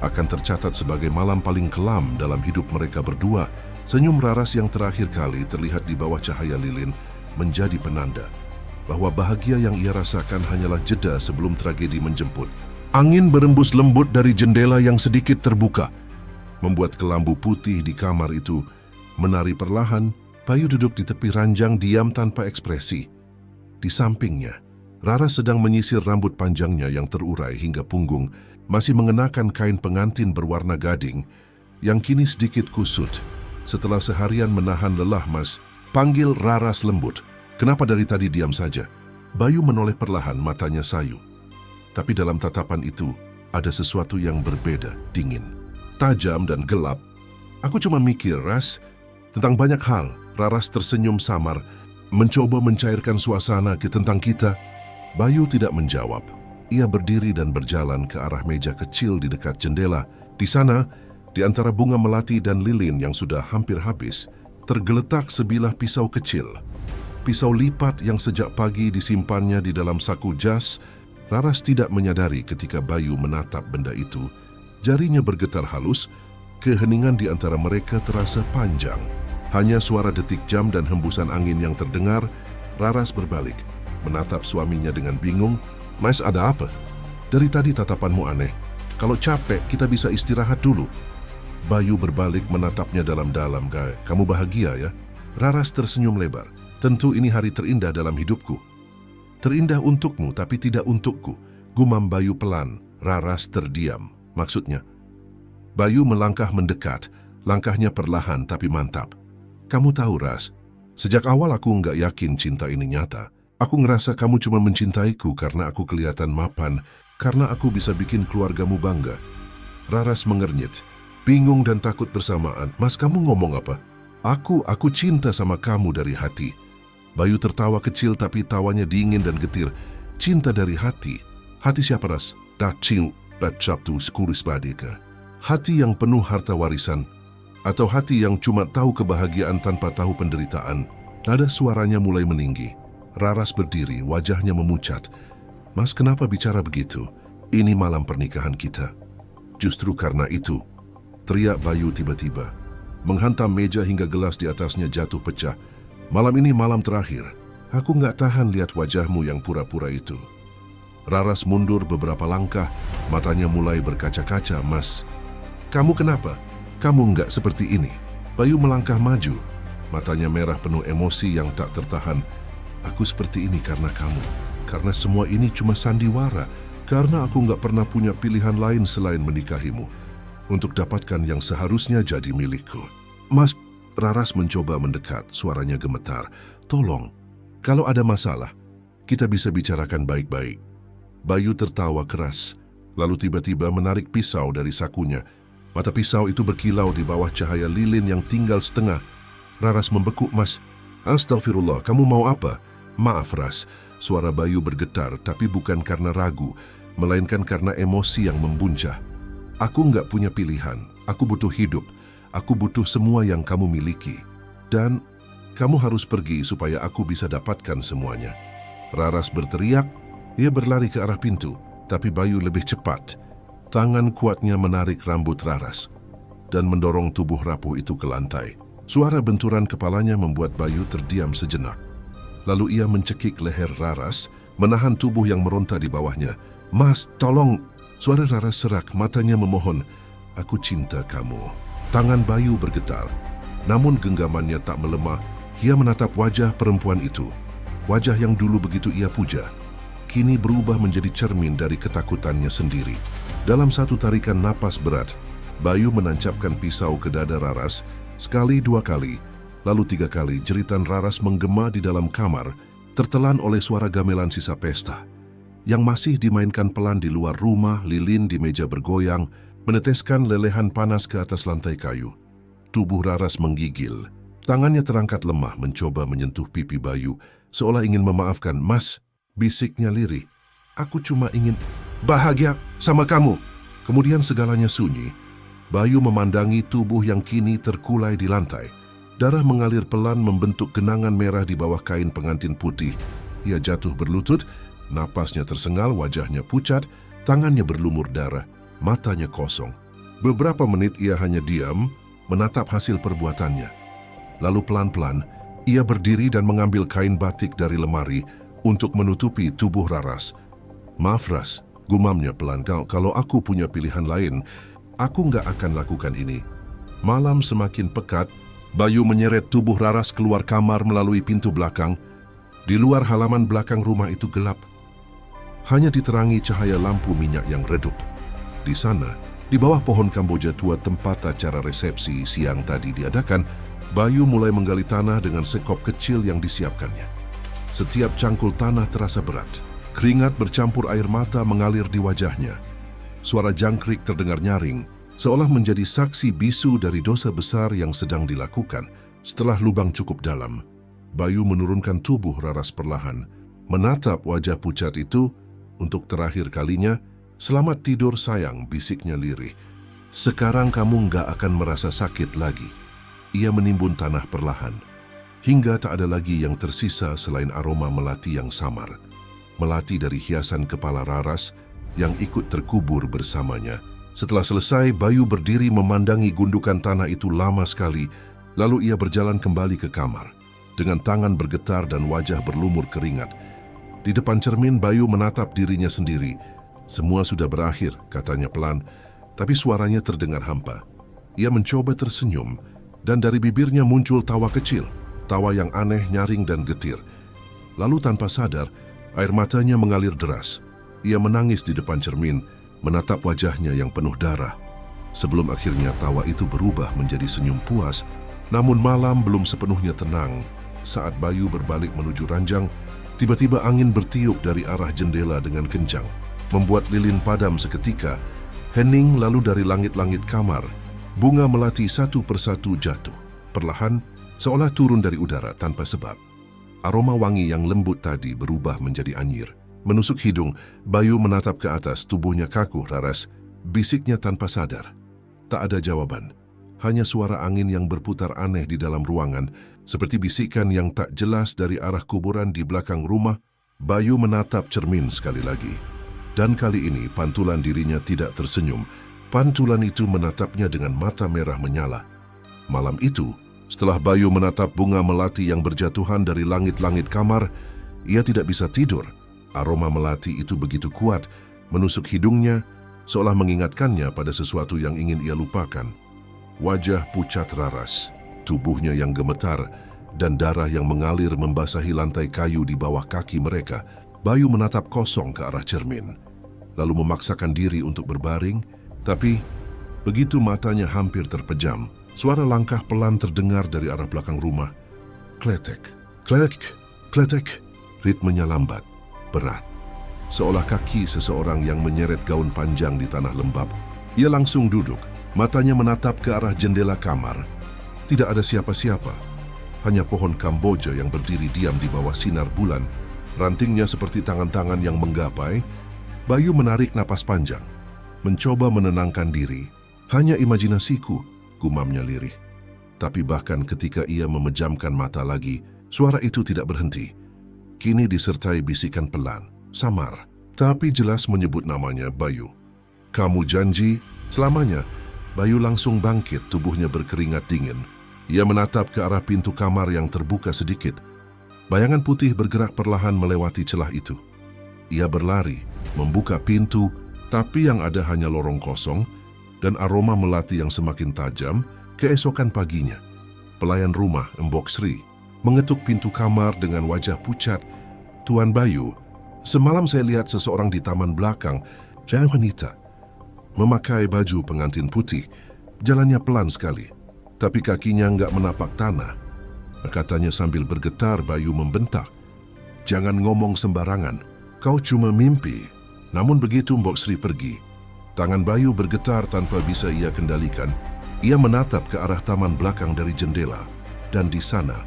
akan tercatat sebagai malam paling kelam dalam hidup mereka berdua. Senyum Raras yang terakhir kali terlihat di bawah cahaya lilin menjadi penanda bahwa bahagia yang ia rasakan hanyalah jeda sebelum tragedi menjemput. Angin berembus lembut dari jendela yang sedikit terbuka, membuat kelambu putih di kamar itu menari perlahan. Bayu duduk di tepi ranjang diam tanpa ekspresi. Di sampingnya, Raras sedang menyisir rambut panjangnya yang terurai hingga punggung, masih mengenakan kain pengantin berwarna gading yang kini sedikit kusut. Setelah seharian menahan lelah, "Mas," panggil Raras lembut. "Kenapa dari tadi diam saja?" Bayu menoleh perlahan, matanya sayu. Tapi dalam tatapan itu, ada sesuatu yang berbeda, dingin, tajam dan gelap. "Aku cuma mikir, Ras, tentang banyak hal." Raras tersenyum samar, mencoba mencairkan suasana tentang kita. Bayu tidak menjawab. Ia berdiri dan berjalan ke arah meja kecil di dekat jendela. Di sana, di antara bunga melati dan lilin yang sudah hampir habis, tergeletak sebilah pisau kecil. Pisau lipat yang sejak pagi disimpannya di dalam saku jas. Raras tidak menyadari ketika Bayu menatap benda itu. Jarinya bergetar halus, keheningan di antara mereka terasa panjang. Hanya suara detik jam dan hembusan angin yang terdengar. Raras berbalik, menatap suaminya dengan bingung. "Mas, ada apa? Dari tadi tatapanmu aneh. Kalau capek, kita bisa istirahat dulu." Bayu berbalik menatapnya dalam-dalam. "Kamu bahagia ya?" Raras tersenyum lebar. "Tentu ini hari terindah dalam hidupku." "Terindah untukmu, tapi tidak untukku," gumam Bayu pelan. Raras terdiam. "Maksudnya?" Bayu melangkah mendekat, langkahnya perlahan tapi mantap. "Kamu tahu, Ras, sejak awal aku nggak yakin cinta ini nyata. Aku ngerasa kamu cuma mencintaiku karena aku kelihatan mapan, karena aku bisa bikin keluargamu bangga." Raras mengernyit, bingung dan takut bersamaan. "Mas, kamu ngomong apa?" Aku cinta sama kamu dari hati." Bayu tertawa kecil tapi tawanya dingin dan getir. "Cinta dari hati? Hati siapa, Ras?" "Daciu bacaptu sekuris badika." "Hati yang penuh harta warisan? Atau hati yang cuma tahu kebahagiaan tanpa tahu penderitaan?" Nada suaranya mulai meninggi. Raras berdiri, wajahnya memucat. "Mas, kenapa bicara begitu? Ini malam pernikahan kita." "Justru karena itu," teriak Bayu tiba-tiba, menghantam meja hingga gelas di atasnya jatuh pecah. "Malam ini malam terakhir. Aku nggak tahan lihat wajahmu yang pura-pura itu." Raras mundur beberapa langkah, matanya mulai berkaca-kaca. "Mas, kamu kenapa? Kamu nggak seperti ini." Bayu melangkah maju, matanya merah penuh emosi yang tak tertahan. "Aku seperti ini karena kamu. Karena semua ini cuma sandiwara. Karena aku nggak pernah punya pilihan lain selain menikahimu untuk dapatkan yang seharusnya jadi milikku." "Mas," Raras mencoba mendekat, suaranya gemetar. "Tolong, kalau ada masalah, kita bisa bicarakan baik-baik." Bayu tertawa keras, lalu tiba-tiba menarik pisau dari sakunya. Mata pisau itu berkilau di bawah cahaya lilin yang tinggal setengah. Raras membekuk. "Mas, astagfirullah, kamu mau apa?" "Maaf, Ras." Suara Bayu bergetar, tapi bukan karena ragu, melainkan karena emosi yang membuncah. "Aku nggak punya pilihan. Aku butuh hidup. Aku butuh semua yang kamu miliki. Dan kamu harus pergi supaya aku bisa dapatkan semuanya." Raras berteriak. Ia berlari ke arah pintu, tapi Bayu lebih cepat. Tangan kuatnya menarik rambut Raras dan mendorong tubuh rapuh itu ke lantai. Suara benturan kepalanya membuat Bayu terdiam sejenak. Lalu ia mencekik leher Raras, menahan tubuh yang meronta di bawahnya. "Mas, tolong!" Suara Raras serak, matanya memohon. "Aku cinta kamu." Tangan Bayu bergetar, namun genggamannya tak melemah Ia menatap wajah perempuan itu. Wajah yang dulu begitu ia puja, kini berubah menjadi cermin dari ketakutannya sendiri. Dalam satu tarikan napas berat, Bayu menancapkan pisau ke dada Raras, sekali, dua kali, lalu tiga kali jeritan Raras menggema di dalam kamar, tertelan oleh suara gamelan sisa pesta. Yang masih dimainkan pelan di luar rumah, lilin di meja bergoyang, meneteskan lelehan panas ke atas lantai kayu. Tubuh Raras menggigil. Tangannya terangkat lemah mencoba menyentuh pipi Bayu, seolah ingin memaafkan. "Mas," bisiknya lirih, "aku cuma ingin bahagia sama kamu." Kemudian segalanya sunyi. Bayu memandangi tubuh yang kini terkulai di lantai. Darah mengalir pelan membentuk genangan merah di bawah kain pengantin putih. Ia jatuh berlutut, napasnya tersengal, wajahnya pucat, tangannya berlumur darah, matanya kosong. Beberapa menit ia hanya diam, menatap hasil perbuatannya. Lalu pelan-pelan, ia berdiri dan mengambil kain batik dari lemari untuk menutupi tubuh Raras. "Maaf, Ras," gumamnya pelan, "kalau aku punya pilihan lain, aku nggak akan lakukan ini." Malam semakin pekat, Bayu menyeret tubuh Raras keluar kamar melalui pintu belakang. Di luar halaman belakang rumah itu gelap. Hanya diterangi cahaya lampu minyak yang redup. Di sana, di bawah pohon Kamboja tua tempat acara resepsi siang tadi diadakan, Bayu mulai menggali tanah dengan sekop kecil yang disiapkannya. Setiap cangkul tanah terasa berat. Keringat bercampur air mata mengalir di wajahnya. Suara jangkrik terdengar nyaring, seolah menjadi saksi bisu dari dosa besar yang sedang dilakukan. Setelah lubang cukup dalam, Bayu menurunkan tubuh Raras perlahan, menatap wajah pucat itu untuk terakhir kalinya. "Selamat tidur sayang," bisiknya lirih. "Sekarang kamu nggak akan merasa sakit lagi." Ia menimbun tanah perlahan, hingga tak ada lagi yang tersisa selain aroma melati yang samar. Melati dari hiasan kepala Raras yang ikut terkubur bersamanya. Setelah selesai, Bayu berdiri memandangi gundukan tanah itu lama sekali, lalu ia berjalan kembali ke kamar. Dengan tangan bergetar dan wajah berlumur keringat. Di depan cermin, Bayu menatap dirinya sendiri. "Semua sudah berakhir," katanya pelan, tapi suaranya terdengar hampa. Ia mencoba tersenyum, dan dari bibirnya muncul tawa kecil, tawa yang aneh, nyaring dan getir. Lalu tanpa sadar, air matanya mengalir deras. Ia menangis di depan cermin, menatap wajahnya yang penuh darah. Sebelum akhirnya tawa itu berubah menjadi senyum puas, namun malam belum sepenuhnya tenang. Saat Bayu berbalik menuju ranjang, tiba-tiba angin bertiup dari arah jendela dengan kencang, membuat lilin padam seketika. Hening lalu dari langit-langit kamar, bunga melati satu persatu jatuh, perlahan, seolah turun dari udara tanpa sebab. Aroma wangi yang lembut tadi berubah menjadi anyir. Menusuk hidung, Bayu menatap ke atas, tubuhnya kaku. "Raras," bisiknya tanpa sadar. Tak ada jawaban, hanya suara angin yang berputar aneh di dalam ruangan, seperti bisikan yang tak jelas dari arah kuburan di belakang rumah. Bayu menatap cermin sekali lagi. Dan kali ini pantulan dirinya tidak tersenyum. Pantulan itu menatapnya dengan mata merah menyala. Malam itu, setelah Bayu menatap bunga melati yang berjatuhan dari langit-langit kamar, ia tidak bisa tidur. Aroma melati itu begitu kuat, menusuk hidungnya, seolah mengingatkannya pada sesuatu yang ingin ia lupakan. Wajah pucat Raras, tubuhnya yang gemetar, dan darah yang mengalir membasahi lantai kayu di bawah kaki mereka. Bayu menatap kosong ke arah cermin, lalu memaksakan diri untuk berbaring. Tapi, begitu matanya hampir terpejam, suara langkah pelan terdengar dari arah belakang rumah. Kletek, klek, kletek. Ritmenya lambat, berat, seolah kaki seseorang yang menyeret gaun panjang di tanah lembab. Ia langsung duduk, matanya menatap ke arah jendela kamar. Tidak ada siapa-siapa, hanya pohon Kamboja yang berdiri diam di bawah sinar bulan. Rantingnya seperti tangan-tangan yang menggapai. Bayu menarik napas panjang, mencoba menenangkan diri. "Hanya imajinasiku," gumamnya lirih. Tapi bahkan ketika ia memejamkan mata lagi, suara itu tidak berhenti. Kini disertai bisikan pelan, samar, tapi jelas menyebut namanya Bayu. "Kamu janji selamanya?" Bayu langsung bangkit, tubuhnya berkeringat dingin. Ia menatap ke arah pintu kamar yang terbuka sedikit. Bayangan putih bergerak perlahan melewati celah itu. Ia berlari, membuka pintu, tapi yang ada hanya lorong kosong dan aroma melati yang semakin tajam. Keesokan paginya, pelayan rumah, Embok Sri, mengetuk pintu kamar dengan wajah pucat. "Tuan Bayu, semalam saya lihat seseorang di taman belakang, seorang wanita, memakai baju pengantin putih. Jalannya pelan sekali, tapi kakinya nggak menapak tanah," katanya sambil bergetar. Bayu membentak, "Jangan ngomong sembarangan, kau cuma mimpi." Namun begitu Mbok Sri pergi, tangan Bayu bergetar tanpa bisa ia kendalikan. Ia menatap ke arah taman belakang dari jendela, dan di sana,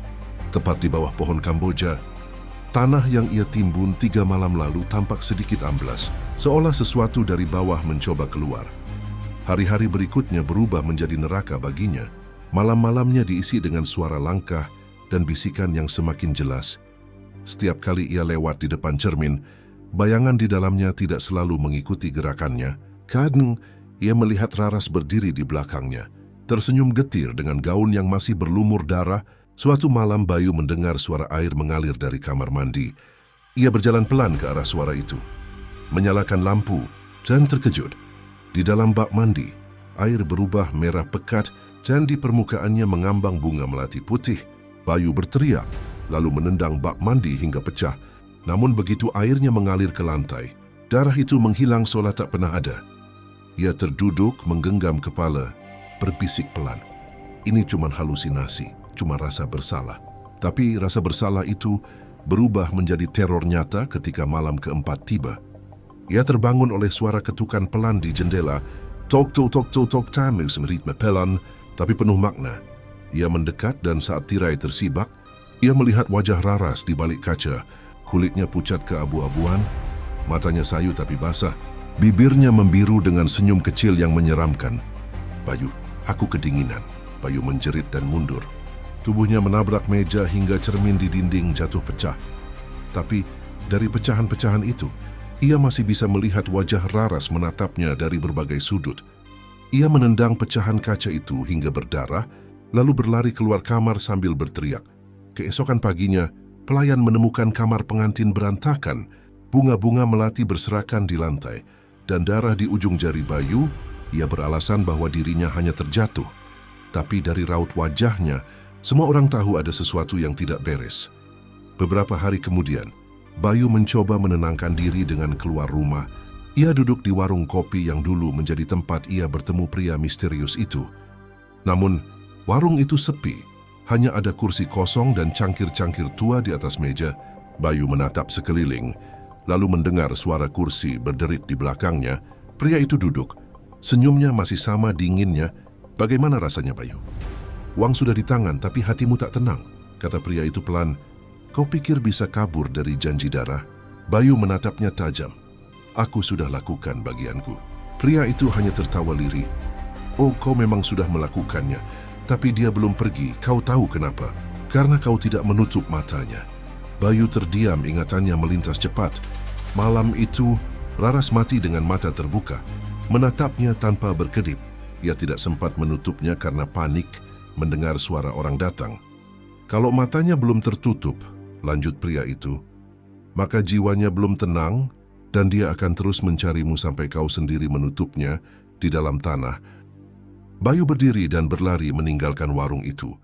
tepat di bawah pohon Kamboja, tanah yang ia timbun 3 malam lalu tampak sedikit amblas, seolah sesuatu dari bawah mencoba keluar. Hari-hari berikutnya berubah menjadi neraka baginya. Malam-malamnya diisi dengan suara langkah dan bisikan yang semakin jelas. Setiap kali ia lewat di depan cermin, bayangan di dalamnya tidak selalu mengikuti gerakannya. Kadang ia melihat Raras berdiri di belakangnya, tersenyum getir dengan gaun yang masih berlumur darah. Suatu malam Bayu mendengar suara air mengalir dari kamar mandi. Ia berjalan pelan ke arah suara itu, menyalakan lampu, dan terkejut. Di dalam bak mandi, air berubah merah pekat dan di permukaannya mengambang bunga melati putih. Bayu berteriak, lalu menendang bak mandi hingga pecah. Namun begitu airnya mengalir ke lantai, darah itu menghilang seolah tak pernah ada. Ia terduduk menggenggam kepala, berbisik pelan, "Ini cuma halusinasi, cuma rasa bersalah." Tapi rasa bersalah itu berubah menjadi teror nyata ketika malam keempat tiba. Ia terbangun oleh suara ketukan pelan di jendela. Tok tok tok tok tok tamu semeritme pelan, tapi penuh makna. Ia mendekat dan saat tirai tersibak, ia melihat wajah Raras di balik kaca. Kulitnya pucat keabu-abuan, matanya sayu tapi basah, bibirnya membiru dengan senyum kecil yang menyeramkan. "Bayu, aku kedinginan." Bayu menjerit dan mundur. Tubuhnya menabrak meja hingga cermin di dinding jatuh pecah. Tapi dari pecahan-pecahan itu, ia masih bisa melihat wajah Raras menatapnya dari berbagai sudut. Ia menendang pecahan kaca itu hingga berdarah, lalu berlari keluar kamar sambil berteriak. Keesokan paginya, pelayan menemukan kamar pengantin berantakan, bunga-bunga melati berserakan di lantai, dan darah di ujung jari Bayu. Ia beralasan bahwa dirinya hanya terjatuh. Tapi dari raut wajahnya, semua orang tahu ada sesuatu yang tidak beres. Beberapa hari kemudian, Bayu mencoba menenangkan diri dengan keluar rumah. Ia duduk di warung kopi yang dulu menjadi tempat ia bertemu pria misterius itu. Namun, warung itu sepi. Hanya ada kursi kosong dan cangkir-cangkir tua di atas meja. Bayu menatap sekeliling, lalu mendengar suara kursi berderit di belakangnya. Pria itu duduk. Senyumnya masih sama dinginnya. "Bagaimana rasanya, Bayu?" "Uang sudah di tangan, tapi hatimu tak tenang," kata pria itu pelan. "Kau pikir bisa kabur dari janji darah?" Bayu menatapnya tajam. "Aku sudah lakukan bagianku." Pria itu hanya tertawa lirih. "Oh, kau memang sudah melakukannya. Tapi dia belum pergi, kau tahu kenapa? Karena kau tidak menutup matanya." Bayu terdiam, ingatannya melintas cepat. Malam itu, Raras mati dengan mata terbuka, menatapnya tanpa berkedip. Ia tidak sempat menutupnya karena panik mendengar suara orang datang. "Kalau matanya belum tertutup," lanjut pria itu, "maka jiwanya belum tenang dan dia akan terus mencarimu sampai kau sendiri menutupnya di dalam tanah." Bayu berdiri dan berlari meninggalkan warung itu.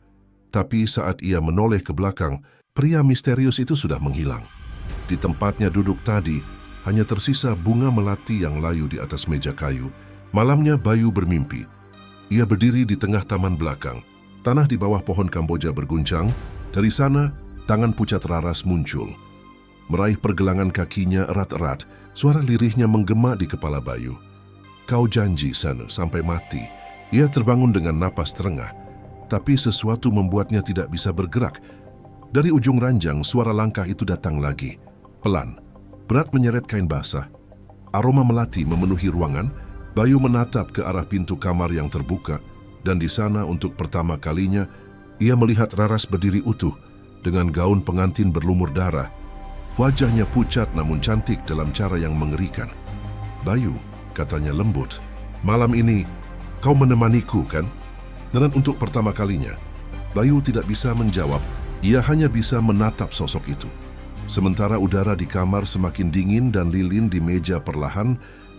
Tapi saat ia menoleh ke belakang, pria misterius itu sudah menghilang. Di tempatnya duduk tadi, hanya tersisa bunga melati yang layu di atas meja kayu. Malamnya Bayu bermimpi. Ia berdiri di tengah taman belakang. Tanah di bawah pohon Kamboja berguncang. Dari sana, tangan pucat Raras muncul. Meraih pergelangan kakinya erat-erat, suara lirihnya menggema di kepala Bayu. "Kau janji sana sampai mati." Ia terbangun dengan napas terengah, tapi sesuatu membuatnya tidak bisa bergerak. Dari ujung ranjang, suara langkah itu datang lagi. Pelan, berat menyeret kain basah. Aroma melati memenuhi ruangan. Bayu menatap ke arah pintu kamar yang terbuka, dan di sana untuk pertama kalinya, ia melihat Raras berdiri utuh, dengan gaun pengantin berlumur darah. Wajahnya pucat namun cantik dalam cara yang mengerikan. "Bayu," katanya lembut, "malam ini kau menemaniku, kan?" Dan untuk pertama kalinya, Bayu tidak bisa menjawab. Ia hanya bisa menatap sosok itu. Sementara udara di kamar semakin dingin dan lilin di meja perlahan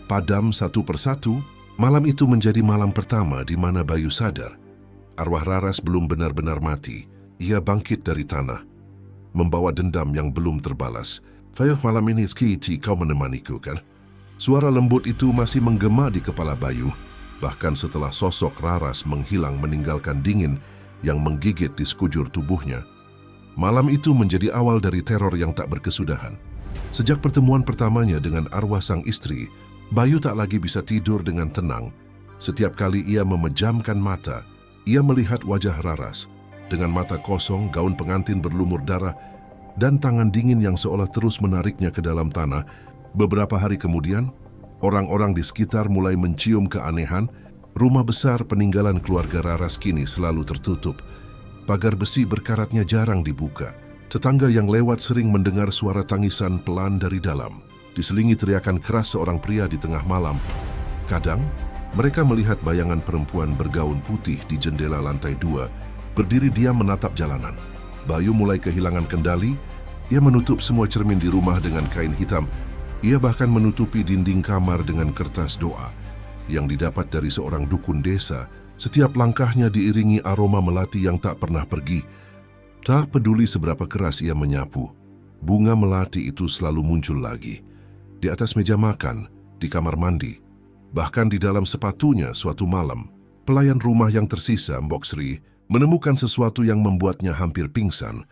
padam satu persatu, malam itu menjadi malam pertama di mana Bayu sadar arwah Raras belum benar-benar mati. Ia bangkit dari tanah, membawa dendam yang belum terbalas. "Bayu, malam ini Kiti kau menemaniku, kan?" Suara lembut itu masih menggema di kepala Bayu, bahkan setelah sosok Raras menghilang meninggalkan dingin yang menggigit di sekujur tubuhnya. Malam itu menjadi awal dari teror yang tak berkesudahan. Sejak pertemuan pertamanya dengan arwah sang istri, Bayu tak lagi bisa tidur dengan tenang. Setiap kali ia memejamkan mata, ia melihat wajah Raras. Dengan mata kosong, gaun pengantin berlumur darah, dan tangan dingin yang seolah terus menariknya ke dalam tanah. Beberapa hari kemudian, orang-orang di sekitar mulai mencium keanehan. Rumah besar peninggalan keluarga Raras kini selalu tertutup. Pagar besi berkaratnya jarang dibuka. Tetangga yang lewat sering mendengar suara tangisan pelan dari dalam, diselingi teriakan keras seorang pria di tengah malam. Kadang, mereka melihat bayangan perempuan bergaun putih di jendela lantai 2, berdiri diam menatap jalanan. Bayu mulai kehilangan kendali. Ia menutup semua cermin di rumah dengan kain hitam. Ia bahkan menutupi dinding kamar dengan kertas doa yang didapat dari seorang dukun desa. Setiap langkahnya diiringi aroma melati yang tak pernah pergi. Tak peduli seberapa keras ia menyapu, bunga melati itu selalu muncul lagi. Di atas meja makan, di kamar mandi, bahkan di dalam sepatunya. Suatu malam, pelayan rumah yang tersisa, Mbok Sri, menemukan sesuatu yang membuatnya hampir pingsan.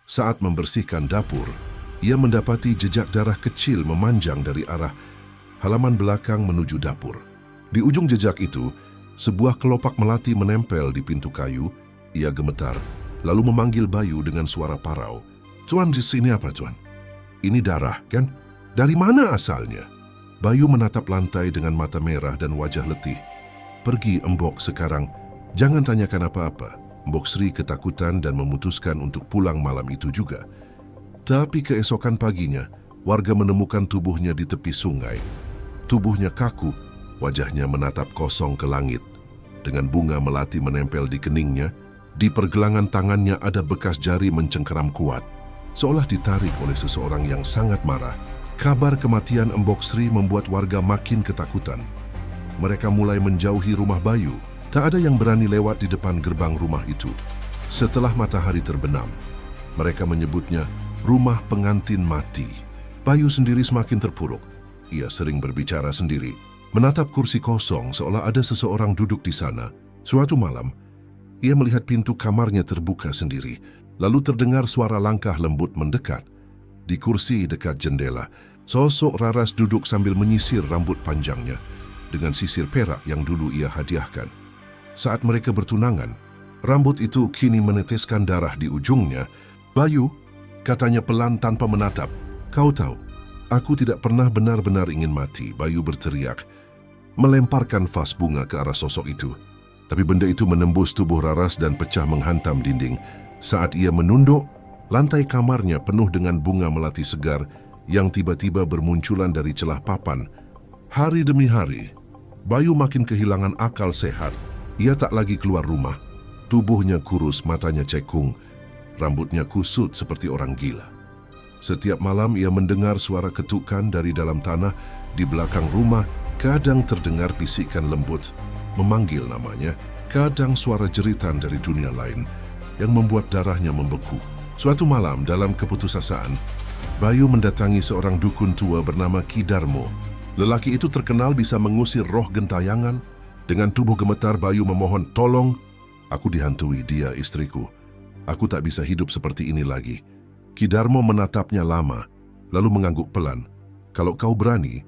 Saat membersihkan dapur, ia mendapati jejak darah kecil memanjang dari arah halaman belakang menuju dapur. Di ujung jejak itu, sebuah kelopak melati menempel di pintu kayu. Ia gemetar, lalu memanggil Bayu dengan suara parau. "Tuan, di sini apa, Tuan?" "Ini darah, kan? Dari mana asalnya?" Bayu menatap lantai dengan mata merah dan wajah letih. "Pergi, Embok, sekarang. Jangan tanyakan apa-apa." Mbok Sri ketakutan dan memutuskan untuk pulang malam itu juga. Tapi keesokan paginya, warga menemukan tubuhnya di tepi sungai. Tubuhnya kaku, wajahnya menatap kosong ke langit. Dengan bunga melati menempel di keningnya, di pergelangan tangannya ada bekas jari mencengkeram kuat, seolah ditarik oleh seseorang yang sangat marah. Kabar kematian Mbok Sri membuat warga makin ketakutan. Mereka mulai menjauhi rumah Bayu. Tak ada yang berani lewat di depan gerbang rumah itu. Setelah matahari terbenam, mereka menyebutnya rumah pengantin mati. Bayu sendiri semakin terpuruk. Ia sering berbicara sendiri, menatap kursi kosong seolah ada seseorang duduk di sana. Suatu malam, ia melihat pintu kamarnya terbuka sendiri, lalu terdengar suara langkah lembut mendekat. Di kursi dekat jendela, sosok Raras duduk sambil menyisir rambut panjangnya dengan sisir perak yang dulu ia hadiahkan. Saat mereka bertunangan, rambut itu kini meneteskan darah di ujungnya. "Bayu," katanya pelan tanpa menatap, "kau tahu, aku tidak pernah benar-benar ingin mati." Bayu berteriak, melemparkan vas bunga ke arah sosok itu. Tapi benda itu menembus tubuh Raras dan pecah menghantam dinding. Saat ia menunduk, lantai kamarnya penuh dengan bunga melati segar yang tiba-tiba bermunculan dari celah papan. Hari demi hari, Bayu makin kehilangan akal sehat. Ia tak lagi keluar rumah. Tubuhnya kurus, matanya cekung, rambutnya kusut seperti orang gila. Setiap malam ia mendengar suara ketukan dari dalam tanah di belakang rumah. Kadang terdengar bisikan lembut memanggil namanya, kadang suara jeritan dari dunia lain yang membuat darahnya membeku. Suatu malam dalam keputusasaan, Bayu mendatangi seorang dukun tua bernama Ki Darmo. Lelaki itu terkenal bisa mengusir roh gentayangan. Dengan tubuh gemetar, Bayu memohon, "Tolong, aku dihantui dia, istriku. Aku tak bisa hidup seperti ini lagi." Ki Darmo menatapnya lama, lalu mengangguk pelan. "Kalau kau berani,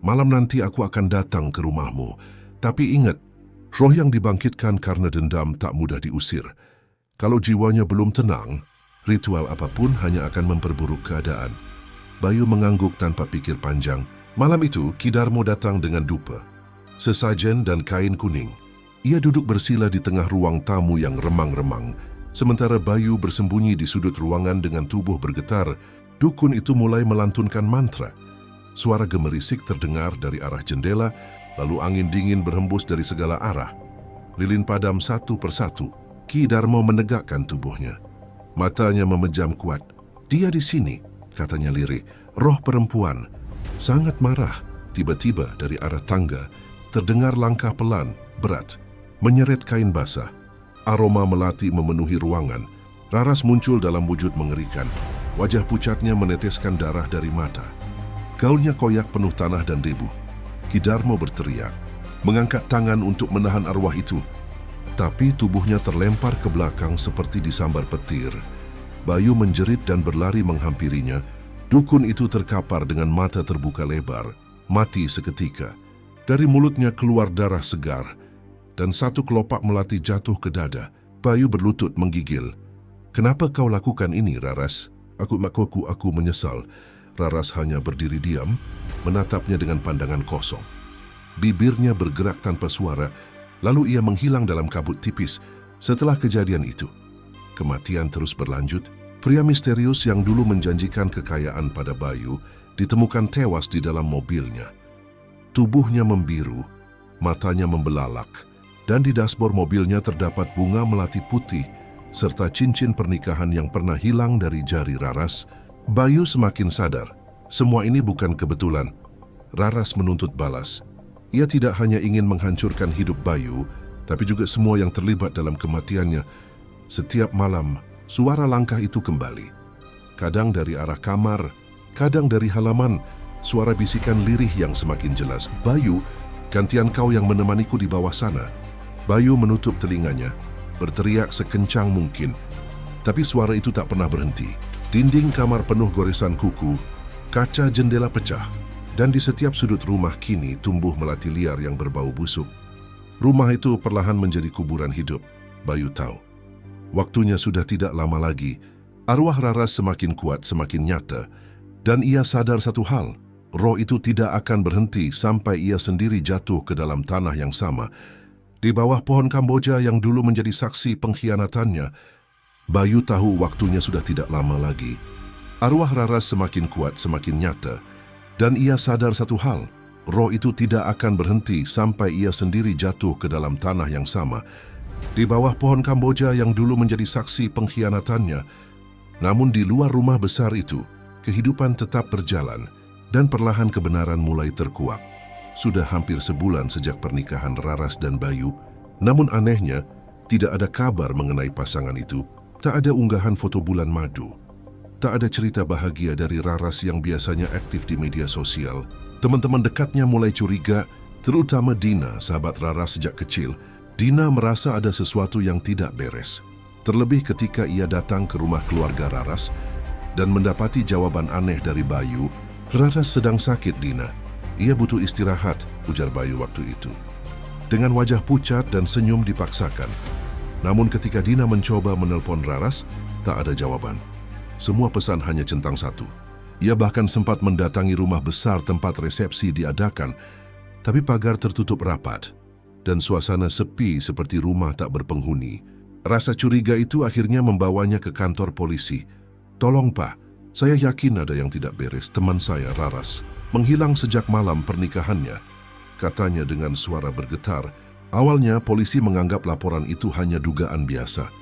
malam nanti aku akan datang ke rumahmu. Tapi ingat, roh yang dibangkitkan karena dendam tak mudah diusir. Kalau jiwanya belum tenang, ritual apapun hanya akan memperburuk keadaan." Bayu mengangguk tanpa pikir panjang. Malam itu, Ki Darmo datang dengan dupa, sesajen dan kain kuning. Ia duduk bersila di tengah ruang tamu yang remang-remang. Sementara Bayu bersembunyi di sudut ruangan dengan tubuh bergetar, dukun itu mulai melantunkan mantra. Suara gemerisik terdengar dari arah jendela, lalu angin dingin berhembus dari segala arah. Lilin padam satu persatu. Ki Darmo menegakkan tubuhnya. Matanya memejam kuat. "Dia di sini," katanya lirih. "Roh perempuan." Sangat marah, tiba-tiba dari arah tangga terdengar langkah pelan, berat, menyeret kain basah. Aroma melati memenuhi ruangan. Raras muncul dalam wujud mengerikan. Wajah pucatnya meneteskan darah dari mata. Gaunnya koyak penuh tanah dan debu. Ki Darmo berteriak, mengangkat tangan untuk menahan arwah itu. Tapi tubuhnya terlempar ke belakang seperti disambar petir. Bayu menjerit dan berlari menghampirinya. Dukun itu terkapar dengan mata terbuka lebar, mati seketika. Dari mulutnya keluar darah segar, dan satu kelopak melati jatuh ke dada. Bayu berlutut menggigil. "Kenapa kau lakukan ini, Raras?" Aku menyesal." Raras hanya berdiri diam, menatapnya dengan pandangan kosong. Bibirnya bergerak tanpa suara, lalu ia menghilang dalam kabut tipis. Setelah kejadian itu, kematian terus berlanjut. Pria misterius yang dulu menjanjikan kekayaan pada Bayu ditemukan tewas di dalam mobilnya. Tubuhnya membiru, matanya membelalak, dan di dashboard mobilnya terdapat bunga melati putih serta cincin pernikahan yang pernah hilang dari jari Raras. Bayu semakin sadar, semua ini bukan kebetulan. Raras menuntut balas. Ia tidak hanya ingin menghancurkan hidup Bayu, tapi juga semua yang terlibat dalam kematiannya. Setiap malam, suara langkah itu kembali. Kadang dari arah kamar, kadang dari halaman, suara bisikan lirih yang semakin jelas. "Bayu, gantian kau yang menemaniku di bawah sana." Bayu menutup telinganya, berteriak sekencang mungkin. Tapi suara itu tak pernah berhenti. Dinding kamar penuh goresan kuku, kaca jendela pecah, dan di setiap sudut rumah kini tumbuh melati liar yang berbau busuk. Rumah itu perlahan menjadi kuburan hidup. Bayu tahu, waktunya sudah tidak lama lagi. Arwah Raras semakin kuat, semakin nyata, dan ia sadar satu hal, roh itu tidak akan berhenti sampai ia sendiri jatuh ke dalam tanah yang sama. Di bawah pohon Kamboja yang dulu menjadi saksi pengkhianatannya, Bayu tahu waktunya sudah tidak lama lagi. Arwah Raras semakin kuat, semakin nyata, dan ia sadar satu hal, roh itu tidak akan berhenti sampai ia sendiri jatuh ke dalam tanah yang sama. Di bawah pohon Kamboja yang dulu menjadi saksi pengkhianatannya. Namun di luar rumah besar itu, kehidupan tetap berjalan, dan perlahan kebenaran mulai terkuak. Sudah hampir sebulan sejak pernikahan Raras dan Bayu, namun anehnya, tidak ada kabar mengenai pasangan itu. Tak ada unggahan foto bulan madu. Tak ada cerita bahagia dari Raras yang biasanya aktif di media sosial. Teman-teman dekatnya mulai curiga, terutama Dina, sahabat Raras sejak kecil. Dina merasa ada sesuatu yang tidak beres. Terlebih ketika ia datang ke rumah keluarga Raras dan mendapati jawaban aneh dari Bayu. "Raras sedang sakit, Dina. Ia butuh istirahat," ujar Bayu waktu itu. Dengan wajah pucat dan senyum dipaksakan. Namun ketika Dina mencoba menelpon Raras, tak ada jawaban. Semua pesan hanya centang satu. Ia bahkan sempat mendatangi rumah besar tempat resepsi diadakan, tapi pagar tertutup rapat dan suasana sepi seperti rumah tak berpenghuni. Rasa curiga itu akhirnya membawanya ke kantor polisi. "Tolong Pak, saya yakin ada yang tidak beres. Teman saya, Raras, menghilang sejak malam pernikahannya," katanya dengan suara bergetar. Awalnya polisi menganggap laporan itu hanya dugaan biasa.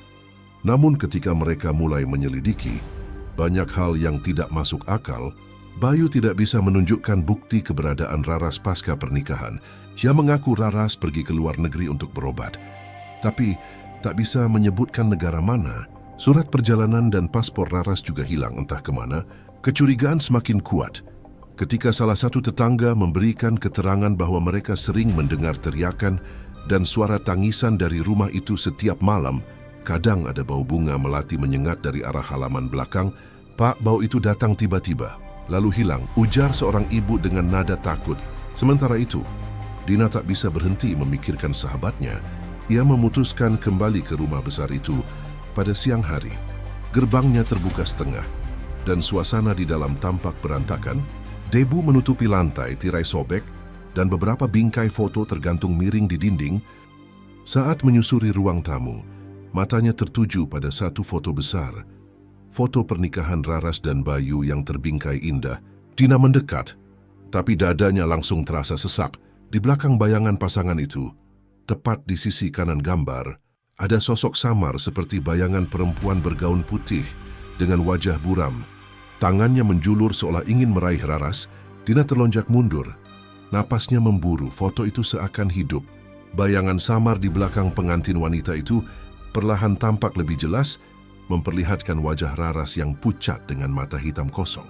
Namun ketika mereka mulai menyelidiki, banyak hal yang tidak masuk akal. Bayu tidak bisa menunjukkan bukti keberadaan Raras pasca pernikahan. Ia mengaku Raras pergi ke luar negeri untuk berobat, tapi tak bisa menyebutkan negara mana. Surat perjalanan dan paspor Raras juga hilang entah kemana. Kecurigaan semakin kuat ketika salah satu tetangga memberikan keterangan bahwa mereka sering mendengar teriakan dan suara tangisan dari rumah itu setiap malam. Kadang ada bau bunga melati menyengat dari arah halaman belakang. "Pak, bau itu datang tiba-tiba, lalu hilang," ujar seorang ibu dengan nada takut. Sementara itu, Dina tak bisa berhenti memikirkan sahabatnya. Ia memutuskan kembali ke rumah besar itu pada siang hari. Gerbangnya terbuka setengah, dan suasana di dalam tampak berantakan. Debu menutupi lantai, tirai sobek, dan beberapa bingkai foto tergantung miring di dinding. Saat menyusuri ruang tamu, matanya tertuju pada satu foto besar. Foto pernikahan Raras dan Bayu yang terbingkai indah. Dina mendekat, tapi dadanya langsung terasa sesak. Di belakang bayangan pasangan itu, tepat di sisi kanan gambar, ada sosok samar seperti bayangan perempuan bergaun putih dengan wajah buram. Tangannya menjulur seolah ingin meraih Raras. Dina terlonjak mundur. Napasnya memburu, foto itu seakan hidup. Bayangan samar di belakang pengantin wanita itu perlahan tampak lebih jelas, memperlihatkan wajah Raras yang pucat dengan mata hitam kosong.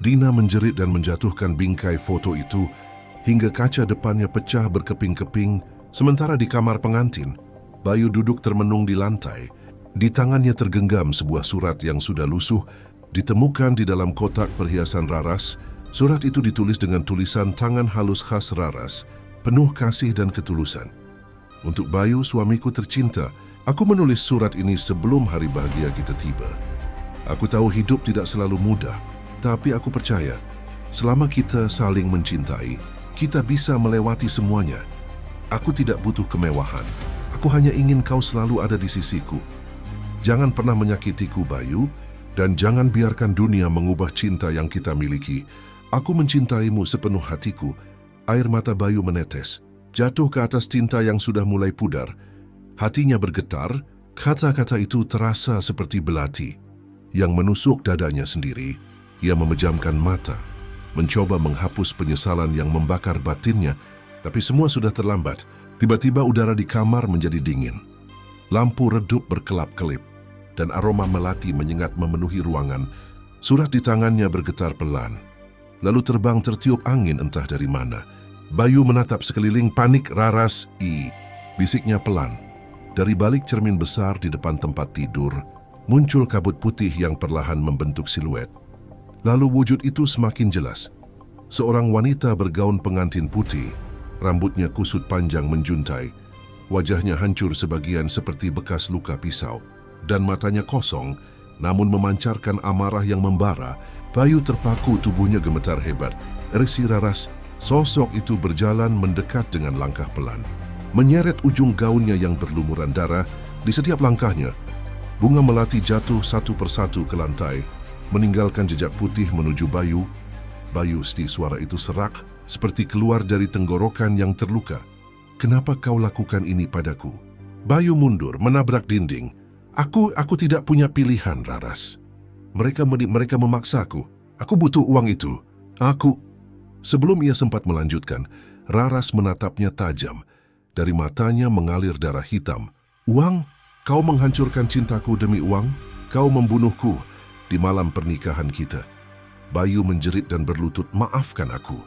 Dina menjerit dan menjatuhkan bingkai foto itu hingga kaca depannya pecah berkeping-keping, sementara di kamar pengantin, Bayu duduk termenung di lantai. Di tangannya tergenggam sebuah surat yang sudah lusuh, ditemukan di dalam kotak perhiasan Raras. Surat itu ditulis dengan tulisan tangan halus khas Raras, penuh kasih dan ketulusan. Untuk Bayu, suamiku tercinta, aku menulis surat ini sebelum hari bahagia kita tiba. Aku tahu hidup tidak selalu mudah, tapi aku percaya, selama kita saling mencintai, kita bisa melewati semuanya. Aku tidak butuh kemewahan, aku hanya ingin kau selalu ada di sisiku. Jangan pernah menyakitiku, Bayu, dan jangan biarkan dunia mengubah cinta yang kita miliki. Aku mencintaimu sepenuh hatiku. Air mata Bayu menetes, jatuh ke atas tinta yang sudah mulai pudar. Hatinya bergetar, kata-kata itu terasa seperti belati yang menusuk dadanya sendiri. Ia memejamkan mata, mencoba menghapus penyesalan yang membakar batinnya, tapi semua sudah terlambat. Tiba-tiba udara di kamar menjadi dingin. Lampu redup berkelap-kelip, dan aroma melati menyengat memenuhi ruangan. Surat di tangannya bergetar pelan, lalu terbang tertiup angin entah dari mana. Bayu menatap sekeliling, panik. Raras, bisiknya pelan. Dari balik cermin besar di depan tempat tidur, muncul kabut putih yang perlahan membentuk siluet. Lalu wujud itu semakin jelas. Seorang wanita bergaun pengantin putih, rambutnya kusut panjang menjuntai, wajahnya hancur sebagian seperti bekas luka pisau, dan matanya kosong, namun memancarkan amarah yang membara. Bayu terpaku, tubuhnya gemetar hebat. Resi Raras, sosok itu berjalan mendekat dengan langkah pelan, menyeret ujung gaunnya yang berlumuran darah. Di setiap langkahnya, bunga melati jatuh satu persatu ke lantai, meninggalkan jejak putih menuju Bayu. Bayu, suara itu serak, seperti keluar dari tenggorokan yang terluka. Kenapa kau lakukan ini padaku? Bayu mundur, menabrak dinding. Aku tidak punya pilihan, Raras. Mereka memaksaku. Aku butuh uang itu. Sebelum ia sempat melanjutkan, Raras menatapnya tajam. Dari matanya mengalir darah hitam. Uang? Kau menghancurkan cintaku demi uang? Kau membunuhku di malam pernikahan kita. Bayu menjerit dan berlutut, maafkan aku.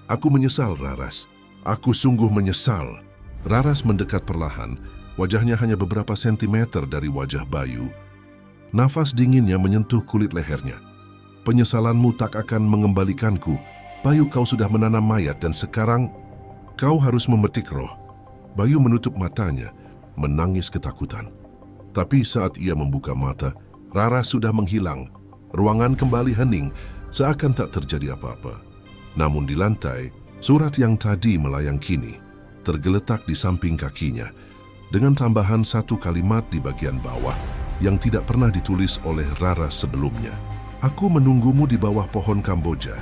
Aku menyesal, Raras. Aku sungguh menyesal. Raras mendekat perlahan. Wajahnya hanya beberapa sentimeter dari wajah Bayu. Nafas dinginnya menyentuh kulit lehernya. Penyesalanmu tak akan mengembalikanku. Bayu, kau sudah menanam mayat dan sekarang kau harus memetik roh. Bayu menutup matanya, menangis ketakutan. Tapi saat ia membuka mata, Raras sudah menghilang. Ruangan kembali hening, seakan tak terjadi apa-apa. Namun di lantai, surat yang tadi melayang kini tergeletak di samping kakinya, dengan tambahan satu kalimat di bagian bawah yang tidak pernah ditulis oleh Raras sebelumnya. Aku menunggumu di bawah pohon Kamboja.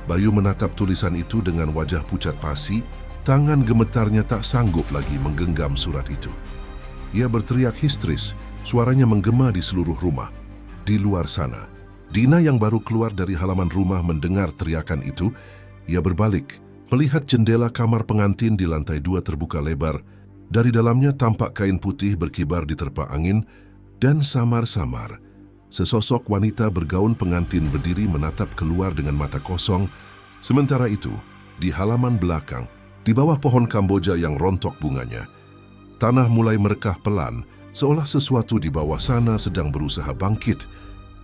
Bayu menatap tulisan itu dengan wajah pucat pasi, tangan gemetarnya tak sanggup lagi menggenggam surat itu. Ia berteriak histeris, suaranya menggema di seluruh rumah. Di luar sana, Dina yang baru keluar dari halaman rumah mendengar teriakan itu. Ia berbalik, melihat jendela kamar pengantin di lantai 2 terbuka lebar. Dari dalamnya tampak kain putih berkibar diterpa angin, dan samar-samar sesosok wanita bergaun pengantin berdiri menatap keluar dengan mata kosong. Sementara itu, di halaman belakang, di bawah pohon Kamboja yang rontok bunganya, tanah mulai merekah pelan, seolah sesuatu di bawah sana sedang berusaha bangkit,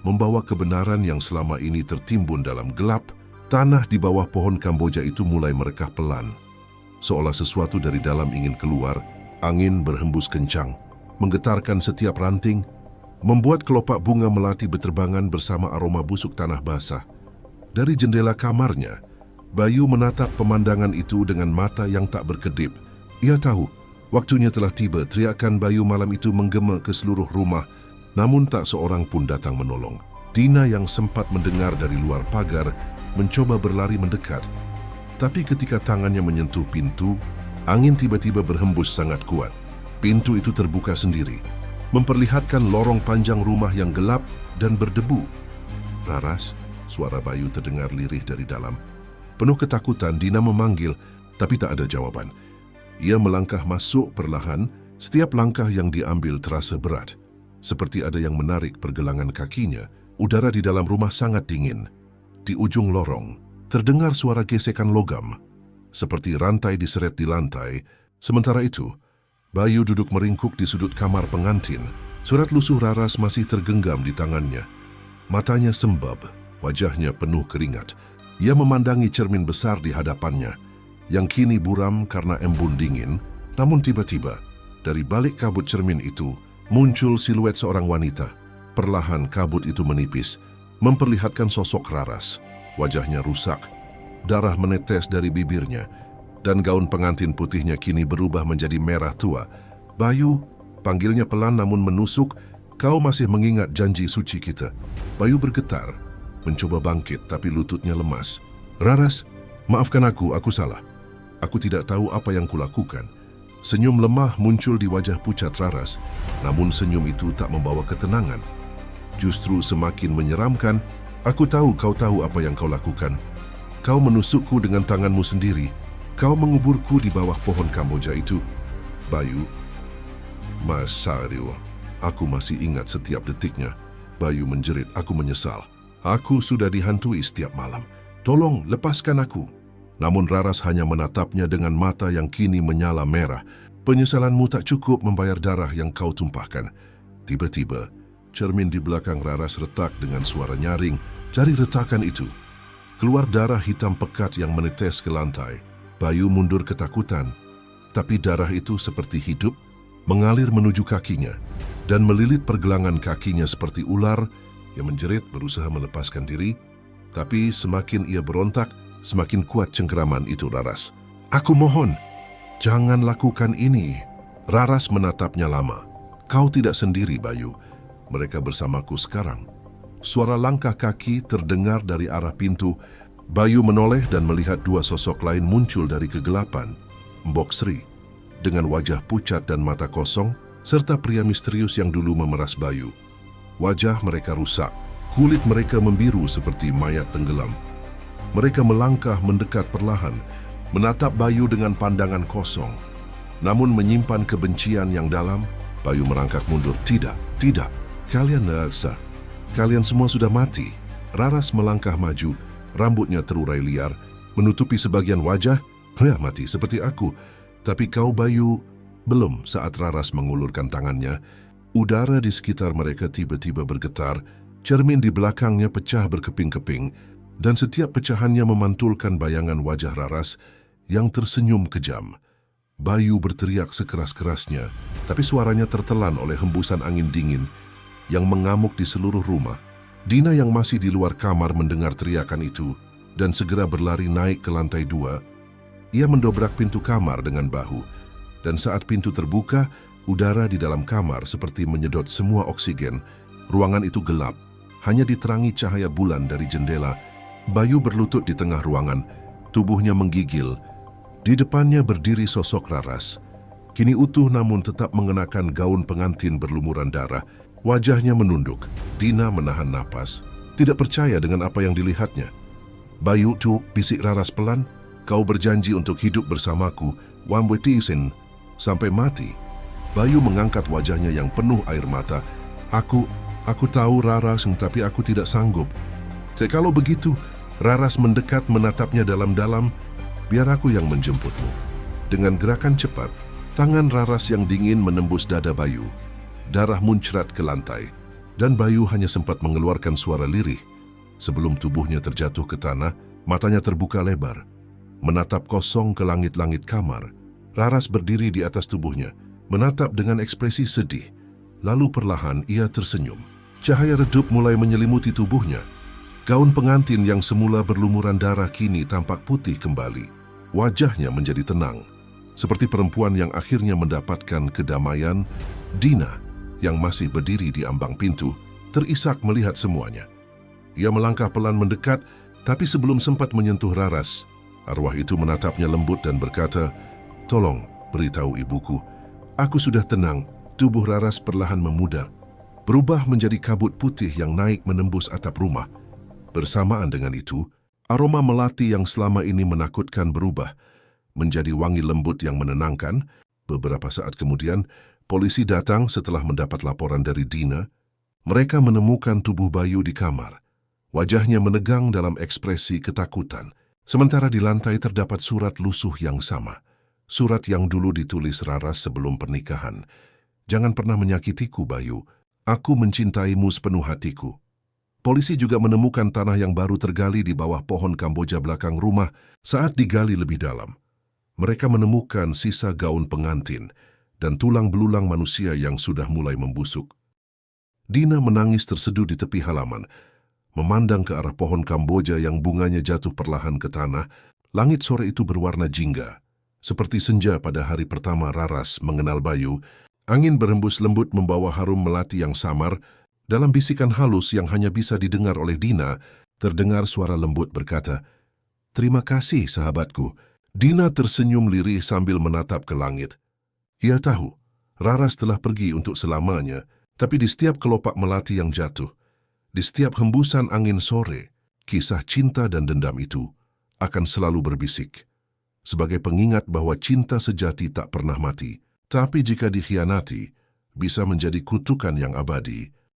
membawa kebenaran yang selama ini tertimbun dalam gelap. Tanah di bawah pohon Kamboja itu mulai merekah pelan, seolah sesuatu dari dalam ingin keluar. Angin berhembus kencang, menggetarkan setiap ranting, membuat kelopak bunga melati berterbangan bersama aroma busuk tanah basah. Dari jendela kamarnya, Bayu menatap pemandangan itu dengan mata yang tak berkedip. Ia tahu, waktunya telah tiba. Teriakan Bayu malam itu menggema ke seluruh rumah, namun tak seorang pun datang menolong. Dina yang sempat mendengar dari luar pagar, mencoba berlari mendekat. Tapi ketika tangannya menyentuh pintu, angin tiba-tiba berhembus sangat kuat. Pintu itu terbuka sendiri, memperlihatkan lorong panjang rumah yang gelap dan berdebu. Raras, suara Bayu terdengar lirih dari dalam. Penuh ketakutan, Dina memanggil, tapi tak ada jawaban. Ia melangkah masuk perlahan, setiap langkah yang diambil terasa berat. seperti ada yang menarik pergelangan kakinya. Udara di dalam rumah sangat dingin. Di ujung lorong, terdengar suara gesekan logam, seperti rantai diseret di lantai. Sementara itu, Bayu duduk meringkuk di sudut kamar pengantin. Surat lusuh Raras masih tergenggam di tangannya. Matanya sembab, wajahnya penuh keringat. Ia memandangi cermin besar di hadapannya, yang kini buram karena embun dingin. Namun tiba-tiba, dari balik kabut cermin itu, muncul siluet seorang wanita. Perlahan kabut itu menipis, memperlihatkan sosok Raras. Wajahnya rusak, darah menetes dari bibirnya, dan gaun pengantin putihnya kini berubah menjadi merah tua. "Bayu," panggilnya pelan namun menusuk, "kau masih mengingat janji suci kita." Bayu bergetar, mencoba bangkit tapi lututnya lemas. "Raras, maafkan aku salah. Aku tidak tahu apa yang kulakukan." Senyum lemah muncul di wajah pucat Raras, namun senyum itu tak membawa ketenangan. Justru semakin menyeramkan. "Aku tahu kau tahu apa yang kau lakukan. Kau menusukku dengan tanganmu sendiri. Kau menguburku di bawah pohon Kamboja itu." "Bayu." "Mas Sario, aku masih ingat setiap detiknya." Bayu menjerit, "Aku menyesal. Aku sudah dihantui setiap malam. Tolong lepaskan aku." Namun Raras hanya menatapnya dengan mata yang kini menyala merah. "Penyesalanmu tak cukup membayar darah yang kau tumpahkan." Tiba-tiba, cermin di belakang Raras retak dengan suara nyaring. Dari retakan itu, keluar darah hitam pekat yang menetes ke lantai. Bayu mundur ketakutan, tapi darah itu seperti hidup, mengalir menuju kakinya, dan melilit pergelangan kakinya seperti ular yang menjerit berusaha melepaskan diri. Tapi semakin ia berontak, semakin kuat cengkeraman itu Raras. "Aku mohon, jangan lakukan ini." Raras menatapnya lama. "Kau tidak sendiri, Bayu. Mereka bersamaku sekarang." Suara langkah kaki terdengar dari arah pintu. Bayu menoleh dan melihat dua sosok lain muncul dari kegelapan. Mbok Sri, dengan wajah pucat dan mata kosong, serta pria misterius yang dulu memeras Bayu. Wajah mereka rusak, kulit mereka membiru seperti mayat tenggelam. Mereka melangkah mendekat perlahan, menatap Bayu dengan pandangan kosong. Namun menyimpan kebencian yang dalam. Bayu merangkak mundur. "Tidak, tidak, kalian rasa. Kalian semua sudah mati." Raras melangkah maju, rambutnya terurai liar, menutupi sebagian wajah. "Ya, mati seperti aku. Tapi kau, Bayu." Belum. Saat Raras mengulurkan tangannya, udara di sekitar mereka tiba-tiba bergetar, cermin di belakangnya pecah berkeping-keping, dan setiap pecahannya memantulkan bayangan wajah Raras yang tersenyum kejam. Bayu berteriak sekeras-kerasnya, tapi suaranya tertelan oleh hembusan angin dingin yang mengamuk di seluruh rumah. Dina yang masih di luar kamar mendengar teriakan itu dan segera berlari naik ke lantai 2. Ia mendobrak pintu kamar dengan bahu, dan saat pintu terbuka, udara di dalam kamar seperti menyedot semua oksigen. Ruangan itu gelap, hanya diterangi cahaya bulan dari jendela. Bayu berlutut di tengah ruangan, tubuhnya menggigil. Di depannya berdiri sosok Raras, kini utuh namun tetap mengenakan gaun pengantin berlumuran darah. Wajahnya menunduk. Dina menahan napas, tidak percaya dengan apa yang dilihatnya. "Bayu, tu," bisik Raras pelan, "kau berjanji untuk hidup bersamaku, wambetisin, sampai mati." Bayu mengangkat wajahnya yang penuh air mata. Aku tahu Raras, tapi aku tidak sanggup." "Kalau begitu," Raras mendekat menatapnya dalam-dalam, "biar aku yang menjemputmu." Dengan gerakan cepat, tangan Raras yang dingin menembus dada Bayu. Darah muncrat ke lantai, dan Bayu hanya sempat mengeluarkan suara lirih. Sebelum tubuhnya terjatuh ke tanah, matanya terbuka lebar, menatap kosong ke langit-langit kamar. Raras berdiri di atas tubuhnya, menatap dengan ekspresi sedih. Lalu perlahan ia tersenyum. Cahaya redup mulai menyelimuti tubuhnya. Gaun pengantin yang semula berlumuran darah kini tampak putih kembali. Wajahnya menjadi tenang, seperti perempuan yang akhirnya mendapatkan kedamaian. Dina, yang masih berdiri di ambang pintu, terisak melihat semuanya. Ia melangkah pelan mendekat, tapi sebelum sempat menyentuh Raras, arwah itu menatapnya lembut dan berkata, "Tolong beritahu ibuku, aku sudah tenang." Tubuh Raras perlahan memudar, berubah menjadi kabut putih yang naik menembus atap rumah. Bersamaan dengan itu, aroma melati yang selama ini menakutkan berubah menjadi wangi lembut yang menenangkan. Beberapa saat kemudian, Polisi datang setelah mendapat laporan dari Dina. Mereka menemukan tubuh Bayu di kamar. Wajahnya menegang dalam ekspresi ketakutan. Sementara di lantai terdapat surat lusuh yang sama. Surat yang dulu ditulis Raras sebelum pernikahan. Jangan pernah menyakitiku, Bayu. Aku mencintaimu sepenuh hatiku. Polisi juga menemukan tanah yang baru tergali di bawah pohon Kamboja belakang rumah saat digali lebih dalam. Mereka menemukan sisa gaun pengantin dan tulang belulang manusia yang sudah mulai membusuk. Dina menangis terseduh di tepi halaman, memandang ke arah pohon Kamboja yang bunganya jatuh perlahan ke tanah. Langit sore itu berwarna jingga. Seperti senja pada hari pertama Raras mengenal Bayu, angin berembus lembut membawa harum melati yang samar. Dalam bisikan halus yang hanya bisa didengar oleh Dina, terdengar suara lembut berkata, "Terima kasih, sahabatku." Dina tersenyum lirih sambil menatap ke langit. Ia tahu, Raras telah pergi untuk selamanya, tapi di setiap kelopak melati yang jatuh, di setiap hembusan angin sore, kisah cinta dan dendam itu akan selalu berbisik. Sebagai pengingat bahwa cinta sejati tak pernah mati, tapi jika dikhianati, bisa menjadi kutukan yang abadi.